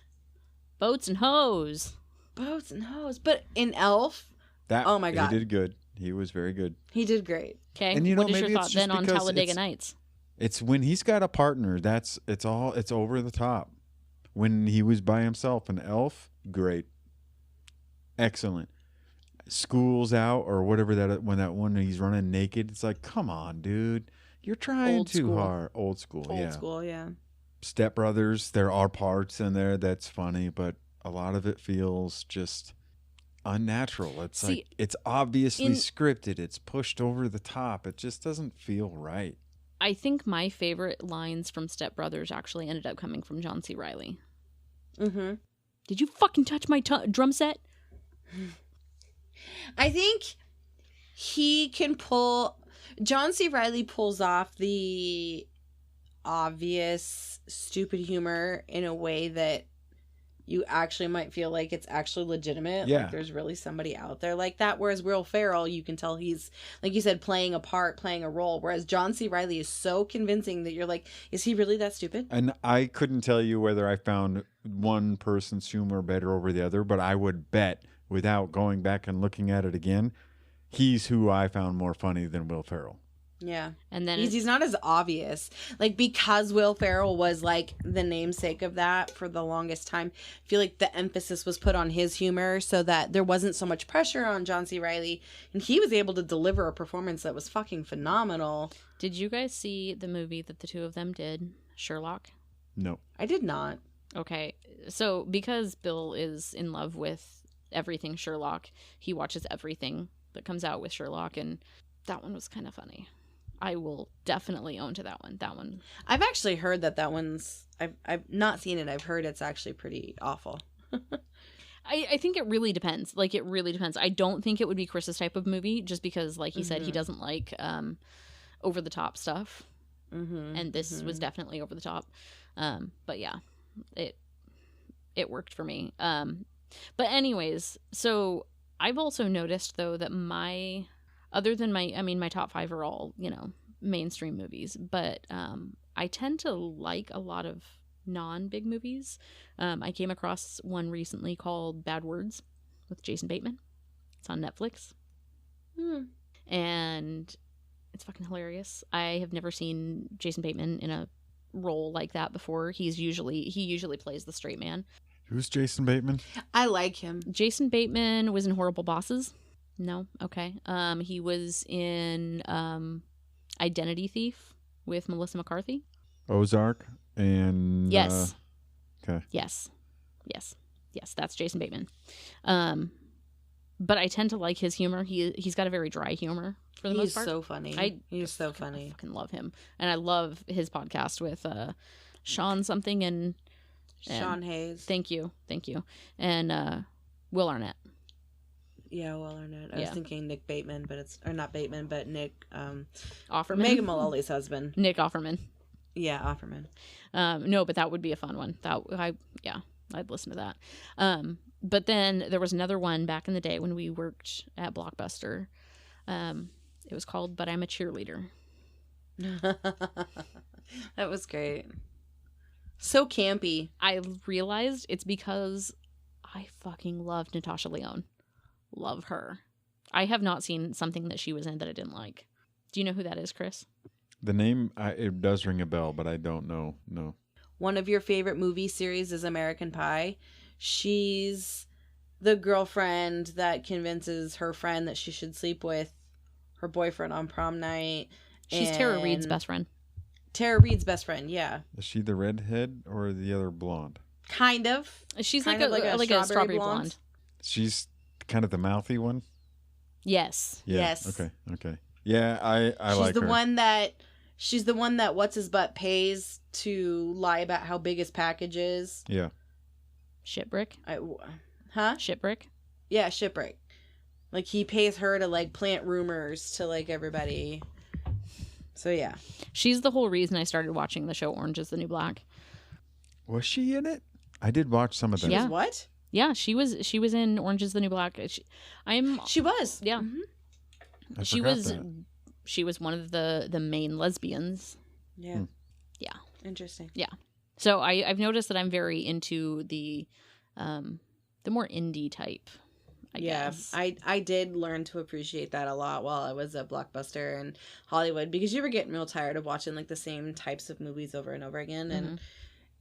Boats and hoes. Boats and hoes. But in Elf, That oh my God. he did good. He was very good. he did great. Okay. And, you what know, is your maybe it's thought just then on because Talladega it's- Nights? It's when he's got a partner. It's over the top. When he was by himself, an Elf, great, excellent. School's out or whatever when he's running naked. It's like, come on, dude, you're trying Old too school. hard. Old school, Old yeah. school, yeah. Step Brothers, there are parts in there that's funny, but a lot of it feels just unnatural. It's See, like it's obviously in- scripted. It's pushed over the top. It just doesn't feel right. I think my favorite lines from Step Brothers actually ended up coming from John C. Reilly. Mm-hmm. Did you fucking touch my drum set? I think he can pull. John C. Reilly pulls off the obvious stupid humor in a way that you actually might feel like it's actually legitimate. Yeah. Like there's really somebody out there like that. Whereas Will Ferrell, you can tell he's, like you said, playing a part, playing a role. Whereas John C. Reilly is so convincing that you're like, is he really that stupid? And I couldn't tell you whether I found one person's humor better over the other, but I would bet, without going back and looking at it again, he's who I found more funny than Will Ferrell. Yeah. And then He's not as obvious. Like, because Will Ferrell was like the namesake of that for the longest time, I feel like the emphasis was put on his humor so that there wasn't so much pressure on John C. Reilly. And he was able to deliver a performance that was fucking phenomenal. did you guys see the movie that the two of them did, Sherlock? No. I did not. Okay, so because Bill is in love with everything Sherlock, he watches everything that comes out with Sherlock, and that one was kind of funny. I will definitely own to that one. That one. I've actually heard that one's... I've not seen it. I've heard it's actually pretty awful. I think it really depends. Like, it really depends. I don't think it would be Chris's type of movie, just because, like he said, he doesn't like over-the-top stuff. Mm-hmm. And this was definitely over the top. But yeah, it worked for me. But anyways, so I've also noticed, though, that other than my top 5 are all, mainstream movies, but I tend to like a lot of non-big movies. I came across one recently called Bad Words with Jason Bateman. It's on Netflix. And it's fucking hilarious. I have never seen Jason Bateman in a role like that before. He usually plays the straight man. Who's Jason Bateman? I like him. Jason Bateman was in Horrible Bosses. No? Okay. He was in Identity Thief with Melissa McCarthy. Ozark and Yes. okay. Yes, that's Jason Bateman. But I tend to like his humor. He's got a very dry humor for the most He's part. so funny. He's so I funny. fucking love him. And I love his podcast with Sean something and Sean Hayes. Thank you. And Will Arnett. Yeah, Will Arnett. I was Yeah. thinking Nick Bateman, but it's... Or not Bateman, but Nick... Offerman. Megan Mullally's husband. Nick Offerman. Yeah, Offerman. No, but that would be a fun one. I'd listen to that. But then there was another one back in the day when we worked at Blockbuster. It was called But I'm a Cheerleader. That was great. So campy. I realized it's because I fucking love Natasha Lyonne. Love her. I have not seen something that she was in that I didn't like. Do you know who that is, Chris? The name, it does ring a bell, but I don't know. No. One of your favorite movie series is American Pie. She's the girlfriend that convinces her friend that she should sleep with her boyfriend on prom night. She's Tara Reid's best friend. Tara Reid's best friend, yeah. Is she the redhead or the other blonde? Kind of. She's Kind like of a strawberry blonde. She's kind of the mouthy one? Yes. Yeah. Yes. Okay. Yeah, I like her. She's the one that what's his butt pays to lie about how big his package is. Yeah. Shipbrick. Huh? Shipbrick. Yeah, Shipwreck. Like, he pays her to, like, plant rumors to, like, everybody. So, yeah. She's the whole reason I started watching the show Orange is the New Black. Was she in it? I did watch some of that. She Yeah. was what? Yeah, she was in Orange is the New Black. She was. Yeah. Mhm. I She forgot was that. she was one of the main lesbians. Yeah. Yeah. Interesting. So I've noticed that I'm very into the the more indie type, I guess. I did learn to appreciate that a lot while I was at Blockbuster and Hollywood, because you were getting real tired of watching like the same types of movies over and over again, and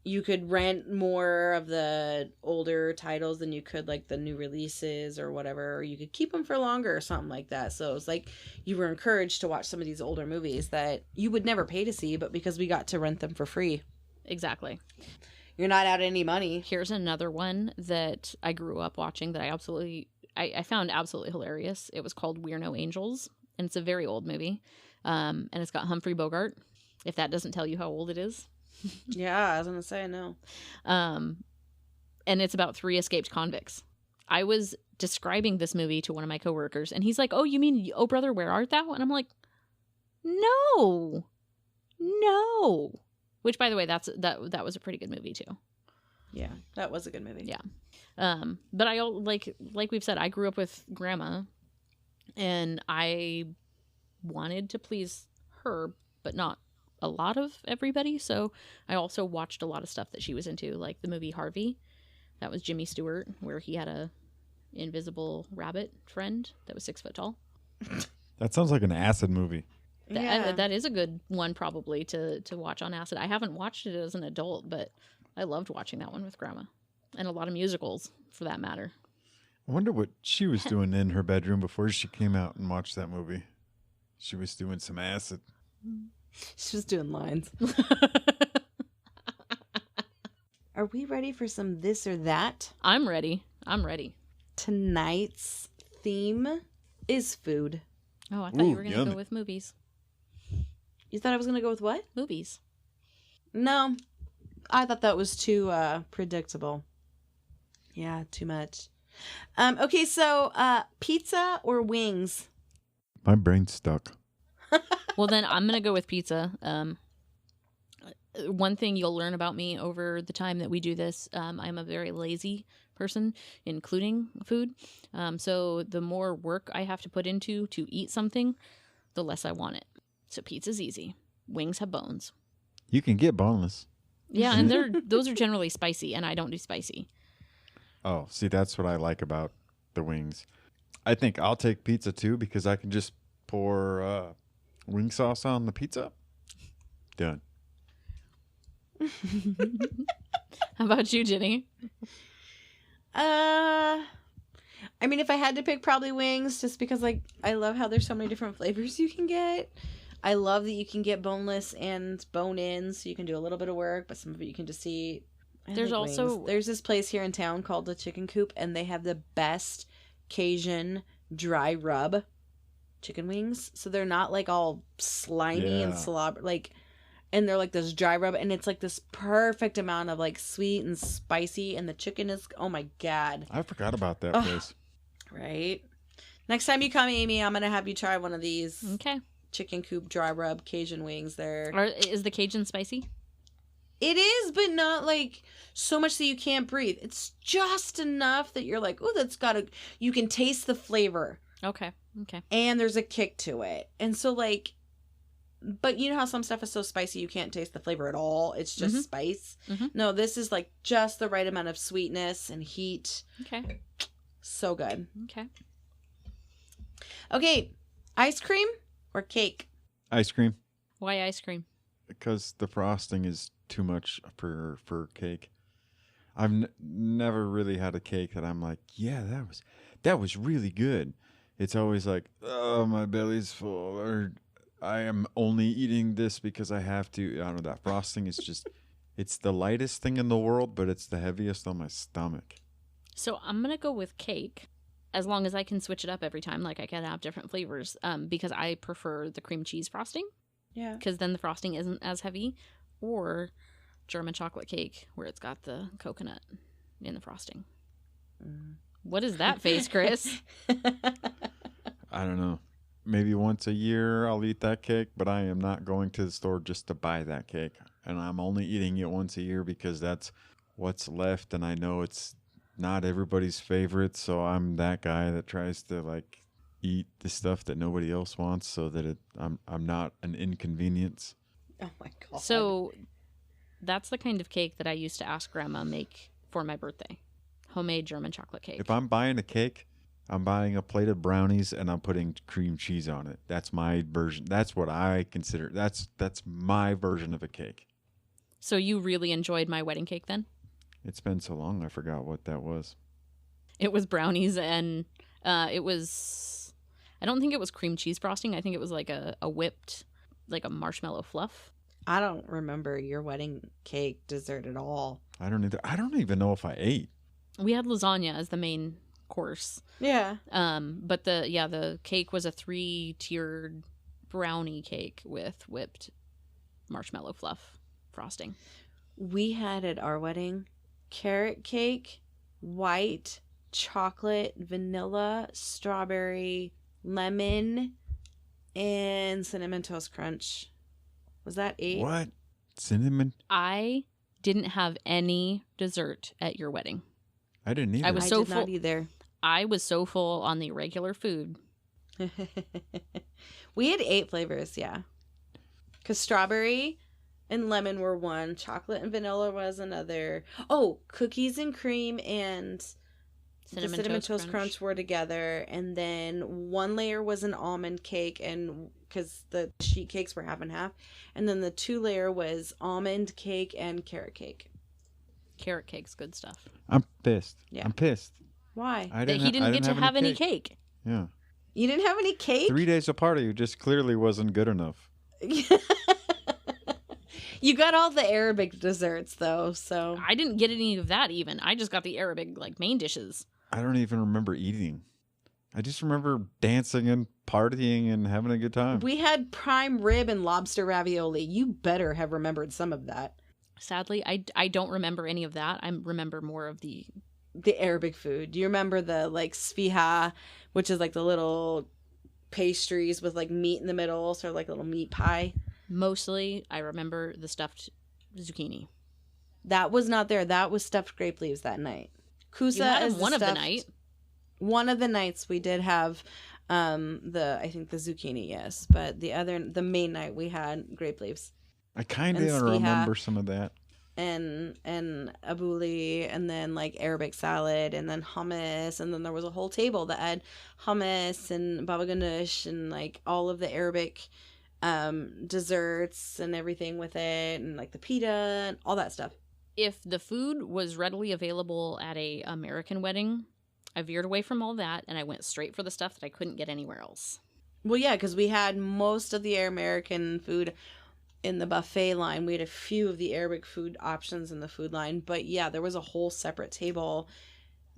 you could rent more of the older titles than you could like the new releases or whatever, or you could keep them for longer or something like that. So it was like you were encouraged to watch some of these older movies that you would never pay to see, but because we got to rent them for free. Exactly. You're not out any money. Here's another one that I grew up watching that I found absolutely hilarious. It was called We're No Angels, and it's a very old movie. And it's got Humphrey Bogart, if that doesn't tell you how old it is. Yeah, I was gonna say no. And it's about 3 escaped convicts. I was describing this movie to one of my coworkers, and he's like, "Oh, you mean Oh Brother, Where Art Thou?" And I'm like, No. Which, by the way, that was a pretty good movie too. Yeah, that was a good movie. Yeah. But I like we've said, I grew up with Grandma, and I wanted to please her, but not a lot of everybody. So I also watched a lot of stuff that she was into, like the movie Harvey. That was Jimmy Stewart, where he had a invisible rabbit friend that was 6 foot tall. That sounds like an acid movie. That is a good one probably to watch on acid. I haven't watched it as an adult, but I loved watching that one with Grandma, and a lot of musicals for that matter. I wonder what she was doing in her bedroom before she came out and watched that movie. She was doing some acid. She was doing lines. Are we ready for some this or that? I'm ready. Tonight's theme is food. Oh, I thought you were going to go with movies. You thought I was going to go with what? Movies. No. I thought that was too predictable. Yeah, too much. Okay, so pizza or wings? My brain's stuck. Well, then I'm going to go with pizza. One thing you'll learn about me over the time that we do this, I'm a very lazy person, including food. So the more work I have to put into to eat something, the less I want it. So pizza's easy. Wings have bones. You can get boneless. Yeah, and those are generally spicy, and I don't do spicy. Oh, see, that's what I like about the wings. I think I'll take pizza too, because I can just pour wing sauce on the pizza. Done. How about you, Ginny? I mean, if I had to pick, probably wings, just because like I love how there's so many different flavors you can get. I love that you can get boneless and bone-in, so you can do a little bit of work, but some of it you can just eat. There's this place here in town called the Chicken Coop, and they have the best Cajun dry rub chicken wings. So they're not like all slimy and slobber, like, and they're like this dry rub, and it's like this perfect amount of like sweet and spicy, and the chicken is, oh my God. I forgot about that place. Right? Next time you come, Amy, I'm gonna have you try one of these. Okay. Chicken Coop dry rub Cajun wings. Is the Cajun spicy? It is, but not like so much that you can't breathe. It's just enough that you're like, oh, you can taste the flavor. Okay. And there's a kick to it. And so like, but you know how some stuff is so spicy you can't taste the flavor at all? It's just spice. Mm-hmm. No, this is like just the right amount of sweetness and heat. Okay. So good. Okay. Ice cream or cake? Ice cream. Why ice cream? Because the frosting is too much for cake. I've never really had a cake that I'm like, yeah, that was really good. It's always like, oh, my belly's full, or I am only eating this because I have to. I don't know, that frosting is just, it's the lightest thing in the world, but it's the heaviest on my stomach. So I'm going to go with cake, as long as I can switch it up every time. Like I can have different flavors, because I prefer the cream cheese frosting. Yeah. Because then the frosting isn't as heavy. Or German chocolate cake, where it's got the coconut in the frosting. What is that face, Chris? I don't know. Maybe once a year I'll eat that cake, but I am not going to the store just to buy that cake. And I'm only eating it once a year because that's what's left, and I know it's not everybody's favorite, so I'm that guy that tries to like eat the stuff that nobody else wants so that I'm not an inconvenience. Oh my God. So that's the kind of cake that I used to ask Grandma make for my birthday. Homemade German chocolate cake. If I'm buying a cake, I'm buying a plate of brownies and I'm putting cream cheese on it. That's my version. That's what I consider. That's my version of a cake. So you really enjoyed my wedding cake then? It's been so long, I forgot what that was. It was brownies and it was, I don't think it was cream cheese frosting. I think it was like a whipped, like a marshmallow fluff. I don't remember your wedding cake dessert at all. I don't either. I don't even know if I ate. We had lasagna as the main course. Yeah. But the cake was a 3-tiered brownie cake with whipped marshmallow fluff frosting. We had at our wedding carrot cake, white, chocolate, vanilla, strawberry, lemon, and cinnamon toast crunch. Was that 8? What? Cinnamon? I didn't have any dessert at your wedding. I didn't either. I was I so did not full. either. I was so full on the regular food. We had 8 flavors, yeah. Because strawberry and lemon were one. Chocolate and vanilla was another. Oh, cookies and cream and the cinnamon toast crunch were together. And then one layer was an almond cake, and because the sheet cakes were half and half. And then the 2 layer was almond cake and carrot cake. Carrot cake's good stuff. I'm pissed. Yeah. I'm pissed. Why? He didn't get to have any cake. Yeah. You didn't have any cake? 3 days of party just clearly wasn't good enough. You got all the Arabic desserts, though, so. I didn't get any of that even. I just got the Arabic, like, main dishes. I don't even remember eating. I just remember dancing and partying and having a good time. We had prime rib and lobster ravioli. You better have remembered some of that. Sadly, I don't remember any of that. I remember more of the Arabic food. Do you remember the, like, sfiha, which is, like, the little pastries with, like, meat in the middle, sort of like a little meat pie? Mostly, I remember the stuffed zucchini. That was not there. That was stuffed grape leaves that night. Kusa You had is them one of the stuffed- night. One of the nights we did have I think the zucchini, yes, but the main night we had grape leaves I kind and of sfiha. remember some of that. and abuli, and then like Arabic salad, and then hummus, and then there was a whole table that had hummus and baba ganoush and like all of the Arabic desserts and everything with it, and like the pita and all that stuff. If the food was readily available at a American wedding, I veered away from all that and I went straight for the stuff that I couldn't get anywhere else. Well, yeah, because we had most of the American food in the buffet line. We had a few of the Arabic food options in the food line. But yeah, there was a whole separate table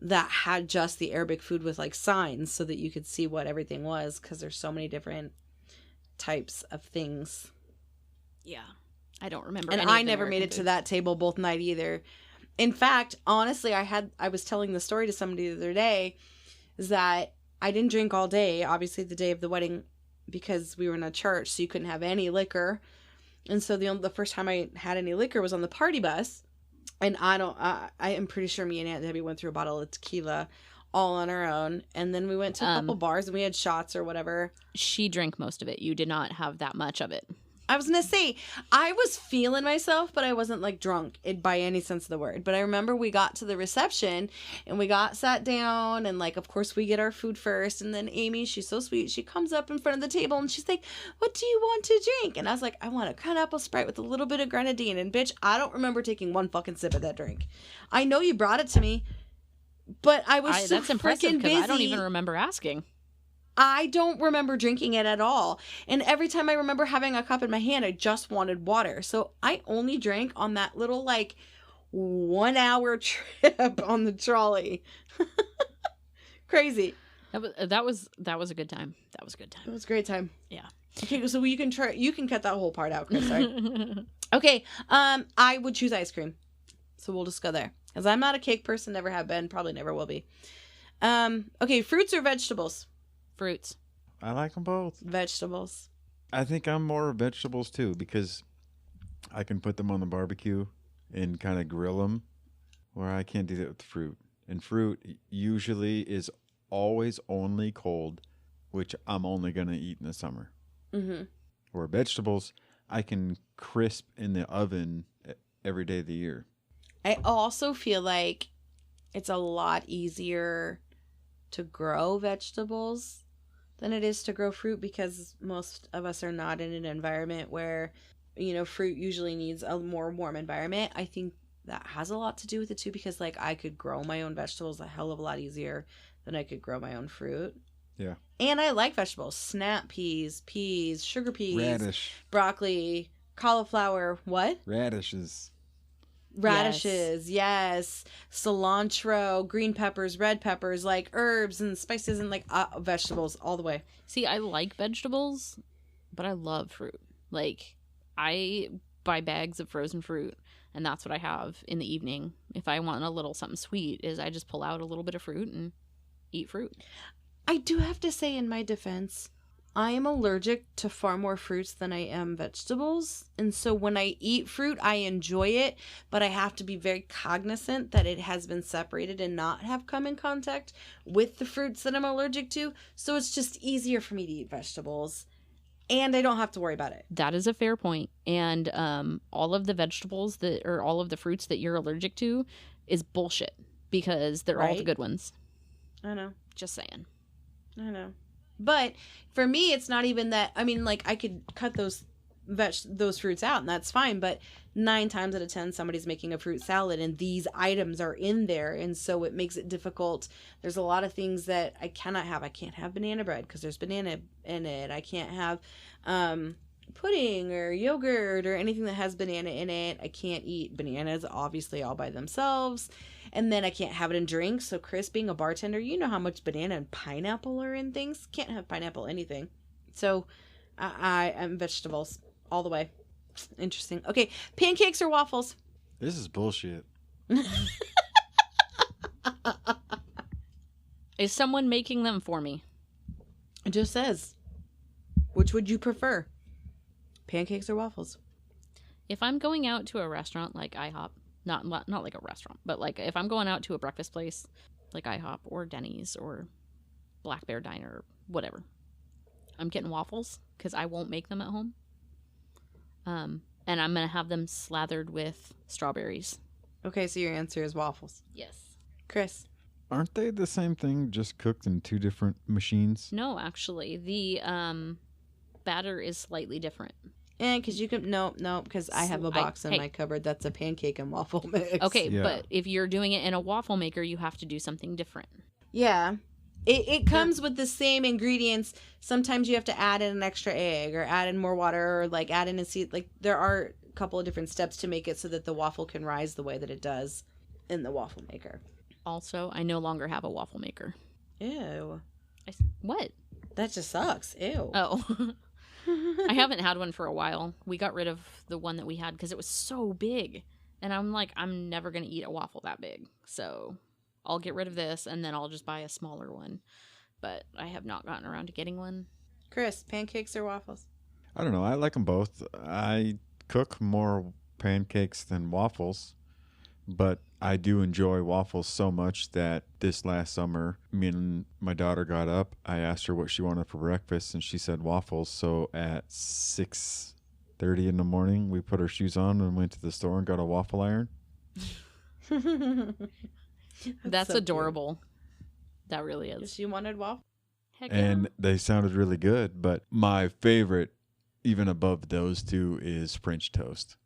that had just the Arabic food with like signs so that you could see what everything was, because there's so many different types of things. Yeah. I don't remember. And any of I the never made American it to food. that table both night either. In fact, honestly, I was telling the story to somebody the other day, is that I didn't drink all day, obviously the day of the wedding, because we were in a church, so you couldn't have any liquor. And so the first time I had any liquor was on the party bus. And I am pretty sure me and Aunt Debbie went through a bottle of tequila all on our own. And then we went to a couple bars and we had shots or whatever. She drank most of it. You did not have that much of it. I was going to say, I was feeling myself, but I wasn't like drunk by any sense of the word. But I remember we got to the reception and we got sat down, and like, of course we get our food first. And then Amy, she's so sweet. She comes up in front of the table and she's like, "What do you want to drink?" And I was like, "I want a pineapple Sprite with a little bit of grenadine." And bitch, I don't remember taking one fucking sip of that drink. I know you brought it to me, but I was so That's impressive freaking busy. because I don't even remember asking. I don't remember drinking it at all. And every time I remember having a cup in my hand, I just wanted water. So I only drank on that little like 1 hour trip on the trolley. Crazy. That was a good time. That was a good It time. was a great time. Yeah. Okay, so you can cut that whole part out, Chris. Sorry. Okay. I would choose ice cream. So we'll just go there. Because I'm not a cake person, never have been, probably never will be. Okay, fruits or vegetables? Fruits. I like them both. Vegetables. I think I'm more vegetables too, because I can put them on the barbecue and kind of grill them, where I can't do that with fruit. And fruit usually is always only cold, which I'm only going to eat in the summer. Mm-hmm. Or vegetables, I can crisp in the oven every day of the year. I also feel like it's a lot easier to grow vegetables than it is to grow fruit because most of us are not in an environment where, fruit usually needs a more warm environment. I think that has a lot to do with it too because like I could grow my own vegetables a hell of a lot easier than I could grow my own fruit. Yeah. And I like vegetables. Snap peas, sugar peas, Radish. broccoli, cauliflower, what? Radishes. Radishes, yes. Cilantro, green peppers, red peppers, like herbs and spices and like vegetables all the way. See, I like vegetables, but I love fruit. Like, I buy bags of frozen fruit, and that's what I have in the evening. If I want a little something sweet, is I just pull out a little bit of fruit and eat fruit. I do have to say in my defense, I am allergic to far more fruits than I am vegetables. And so when I eat fruit, I enjoy it, but I have to be very cognizant that it has been separated and not have come in contact with the fruits that I'm allergic to. So it's just easier for me to eat vegetables and I don't have to worry about it. That is a fair point. And all of the vegetables or all of the fruits that you're allergic to is bullshit because they're all the Right? good ones. I know. Just saying. I know. But for me, it's not even that. I mean, like I could cut those fruits out and that's fine. But 9 times out of 10, somebody's making a fruit salad and these items are in there. And so it makes it difficult. There's a lot of things that I cannot have. I can't have banana bread because there's banana in it. I can't have pudding or yogurt or anything that has banana in it. I can't eat bananas, obviously, all by themselves. And then I can't have it in drinks. So Chris, being a bartender, you know how much banana and pineapple are in things. Can't have pineapple anything. So I'm vegetables all the way. Interesting. Okay, pancakes or waffles? This is bullshit. Is someone making them for me? It just says, which would you prefer? Pancakes or waffles? If I'm going out to a restaurant like IHOP, not like a restaurant, but like if I'm going out to a breakfast place like IHOP or Denny's or Black Bear Diner or whatever, I'm getting waffles because I won't make them at home. And I'm going to have them slathered with strawberries. Okay, so your answer is waffles. Yes. Chris? Aren't they the same thing, just cooked in 2 different machines? No, actually, the batter is slightly different. And because you can, no, because I have a box in my cupboard that's a pancake and waffle mix. Okay, Yeah. but if you're doing it in a waffle maker, you have to do something different. Yeah. It comes with the same ingredients. Sometimes you have to add in an extra egg or add in more water or like add in a seed. Like there are a couple of different steps to make it so that the waffle can rise the way that it does in the waffle maker. Also, I no longer have a waffle maker. Ew. What? That just sucks. Ew. Oh. I haven't had one for a while. We got rid of the one that we had because it was so big. And I'm like, I'm never going to eat a waffle that big. So I'll get rid of this and then I'll just buy a smaller one. But I have not gotten around to getting one. Chris, pancakes or waffles? I don't know. I like them both. I cook more pancakes than waffles, but I do enjoy waffles so much that this last summer, me and my daughter got up. I asked her what she wanted for breakfast, and she said waffles. So at 6:30 in the morning, we put our shoes on and went to the store and got a waffle iron. That's so adorable. That really cute. is. She wanted waffles? Heck And yeah. they sounded really good. But my favorite, even above those 2, is French toast.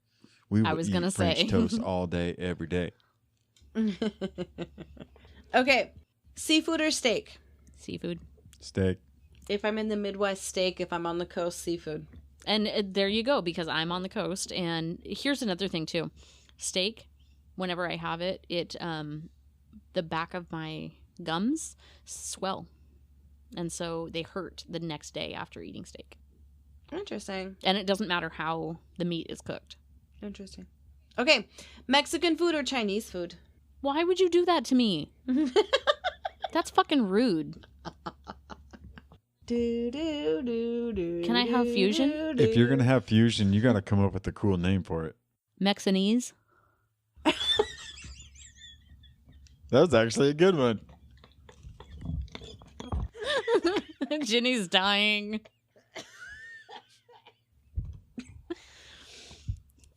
We I would was eat gonna French say. toast all day, every day. Okay. Seafood or steak? Seafood. Steak. If I'm in the Midwest, steak. If I'm on the coast, seafood. And there you go, because I'm on the coast. And here's another thing, too. Steak, whenever I have it, the back of my gums swell. And so they hurt the next day after eating steak. Interesting. And it doesn't matter how the meat is cooked. Interesting. Okay. Mexican food or Chinese food? Why would you do that to me? That's fucking rude. Can I have fusion? If you're going to have fusion, you got to come up with a cool name for it. Mexanese? That was actually a good one. Ginny's dying.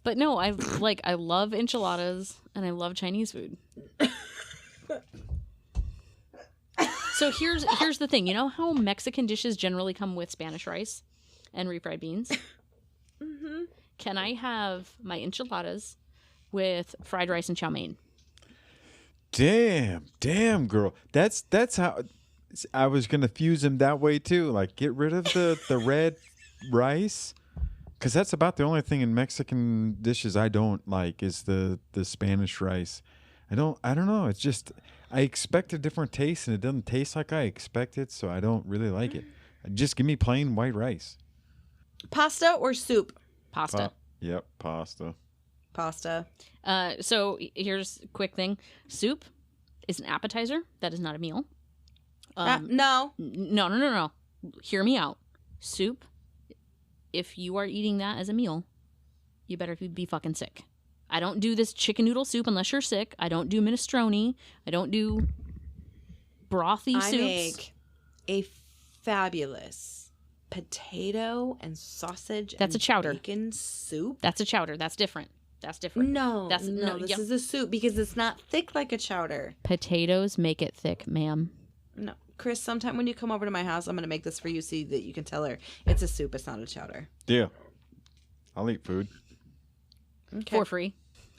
But no, I love enchiladas and I love Chinese food. So here's the thing. You know how Mexican dishes generally come with Spanish rice and refried beans? Mm-hmm. Can I have my enchiladas with fried rice and chow mein? Damn, girl. That's how I was gonna fuse them that way too. Like, get rid of the red rice, because that's about the only thing in Mexican dishes I don't like is the Spanish rice. I don't know. It's just I expect a different taste, and it doesn't taste like I expected, so I don't really like it. Just give me plain white rice. Pasta or soup? Pasta. Yep, pasta. Pasta. So here's a quick thing. Soup is an appetizer. That is not a meal. No. No. Hear me out. Soup, if you are eating that as a meal, you better be fucking sick. I don't do this chicken noodle soup unless you're sick. I don't do minestrone. I don't do brothy soups. I make a fabulous potato and sausage That's and a chowder. bacon soup. That's a chowder. That's different. No, This this is a soup because it's not thick like a chowder. Potatoes make it thick, ma'am. No. Chris, sometime when you come over to my house, I'm going to make this for you so that you can tell her it's a soup, it's not a chowder. Yeah, I'll eat food. Okay. For free.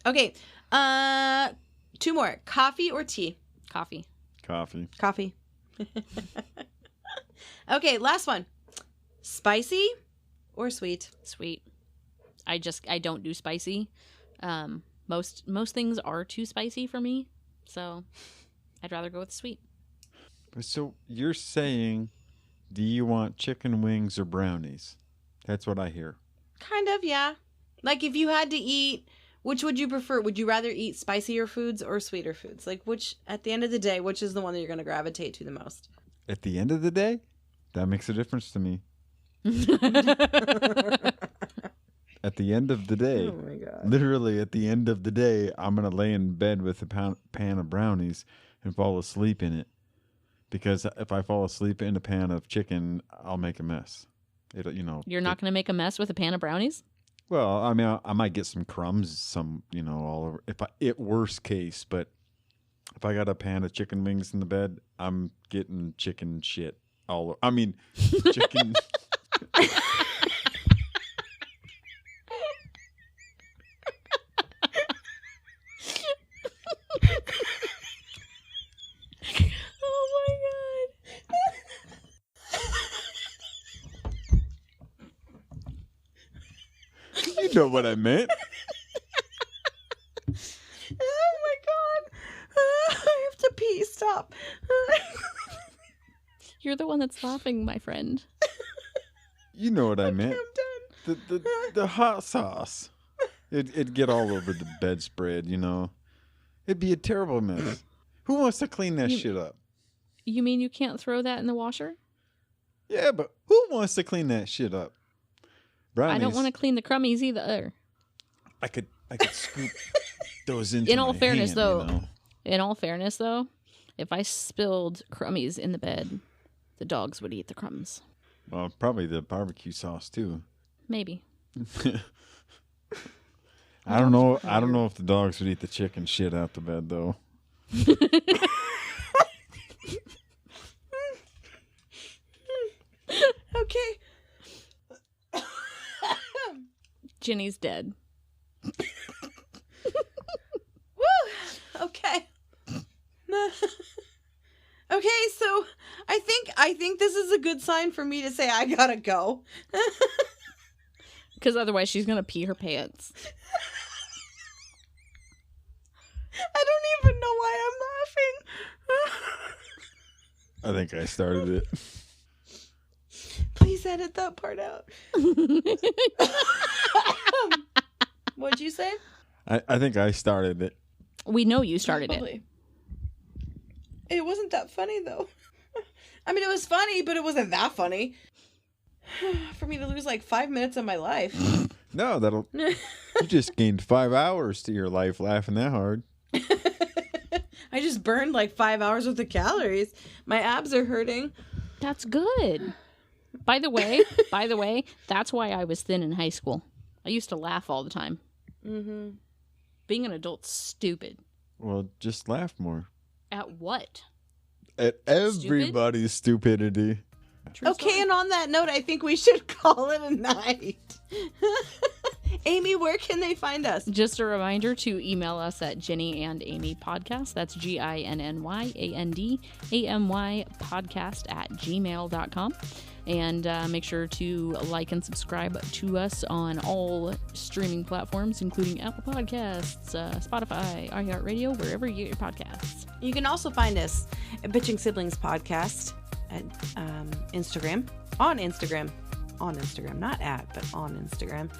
Okay. 2 more. Coffee or tea? Coffee. Coffee. Okay, last one. Spicy or sweet? Sweet. I don't do spicy. Most things are too spicy for me, so I'd rather go with sweet. So you're saying, do you want chicken wings or brownies? That's what I hear. Kind of, yeah. Like if you had to eat, which would you prefer? Would you rather eat spicier foods or sweeter foods? Like which, at the end of the day, which is the one that you're going to gravitate to the most? At the end of the day, that makes a difference to me. At the end of the day, Oh my God. literally at the end of the day, I'm going to lay in bed with a pan of brownies and fall asleep in it. Because if I fall asleep in a pan of chicken, I'll make a mess. You're not going to make a mess with a pan of brownies? Well, I mean, I might get some crumbs, all over. Worst case, but if I got a pan of chicken wings in the bed, I'm getting chicken shit all over. I mean, chicken. Oh my You know what I meant. Oh my God. I have to pee. Stop. You're the one that's laughing, my friend. You know what I meant. I'm done. The hot sauce. It'd get all over the bedspread, It'd be a terrible mess. Who wants to clean that shit up? You mean you can't throw that in the washer? Yeah, but who wants to clean that shit up? Brownies, I don't want to clean the crummies either. I could scoop those into In all my fairness, hand, though, in all fairness, though, if I spilled crummies in the bed, the dogs would eat the crumbs. Well, probably the barbecue sauce too. Maybe. I don't know. I don't know if the dogs would eat the chicken shit out the bed though. Okay. Ginny's dead. Woo. Okay. Okay, so I think this is a good sign for me to say I gotta go. Because otherwise she's going to pee her pants. I don't even know why I'm laughing. I think I started it. Please edit that part out. What'd you say? I think I started it. We know you started it. Probably. It wasn't that funny though. I mean, it was funny, but it wasn't that funny. For me to lose like 5 minutes of my life. No, you just gained 5 hours to your life laughing that hard. I just burned like 5 hours worth of calories. My abs are hurting. That's good. By the way, that's why I was thin in high school. I used to laugh all the time. Mm-hmm. Being an adult's stupid. Well, just laugh more. At what? at everybody's stupidity. True Okay, story. and on that note, I think we should call it a night. Amy, where can they find us? Just a reminder to email us at Ginny and Amy Podcast. That's GINNYANDAMY podcast @gmail.com. And make sure to like and subscribe to us on all streaming platforms, including Apple Podcasts, Spotify, iHeartRadio, wherever you get your podcasts. You can also find us at Bitching Siblings Podcast at Instagram. On Instagram, not at, but on Instagram.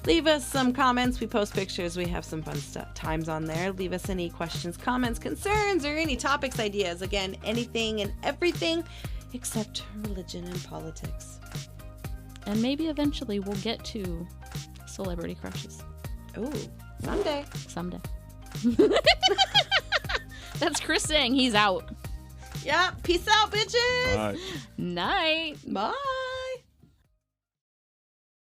Leave us some comments. We post pictures. We have some fun times on there. Leave us any questions, comments, concerns, or any topics, ideas. Again, anything and everything except religion and politics. And maybe eventually we'll get to celebrity crushes. Ooh, someday. Someday. That's Chris saying he's out. Yeah, peace out, bitches. Bye. Night. Bye.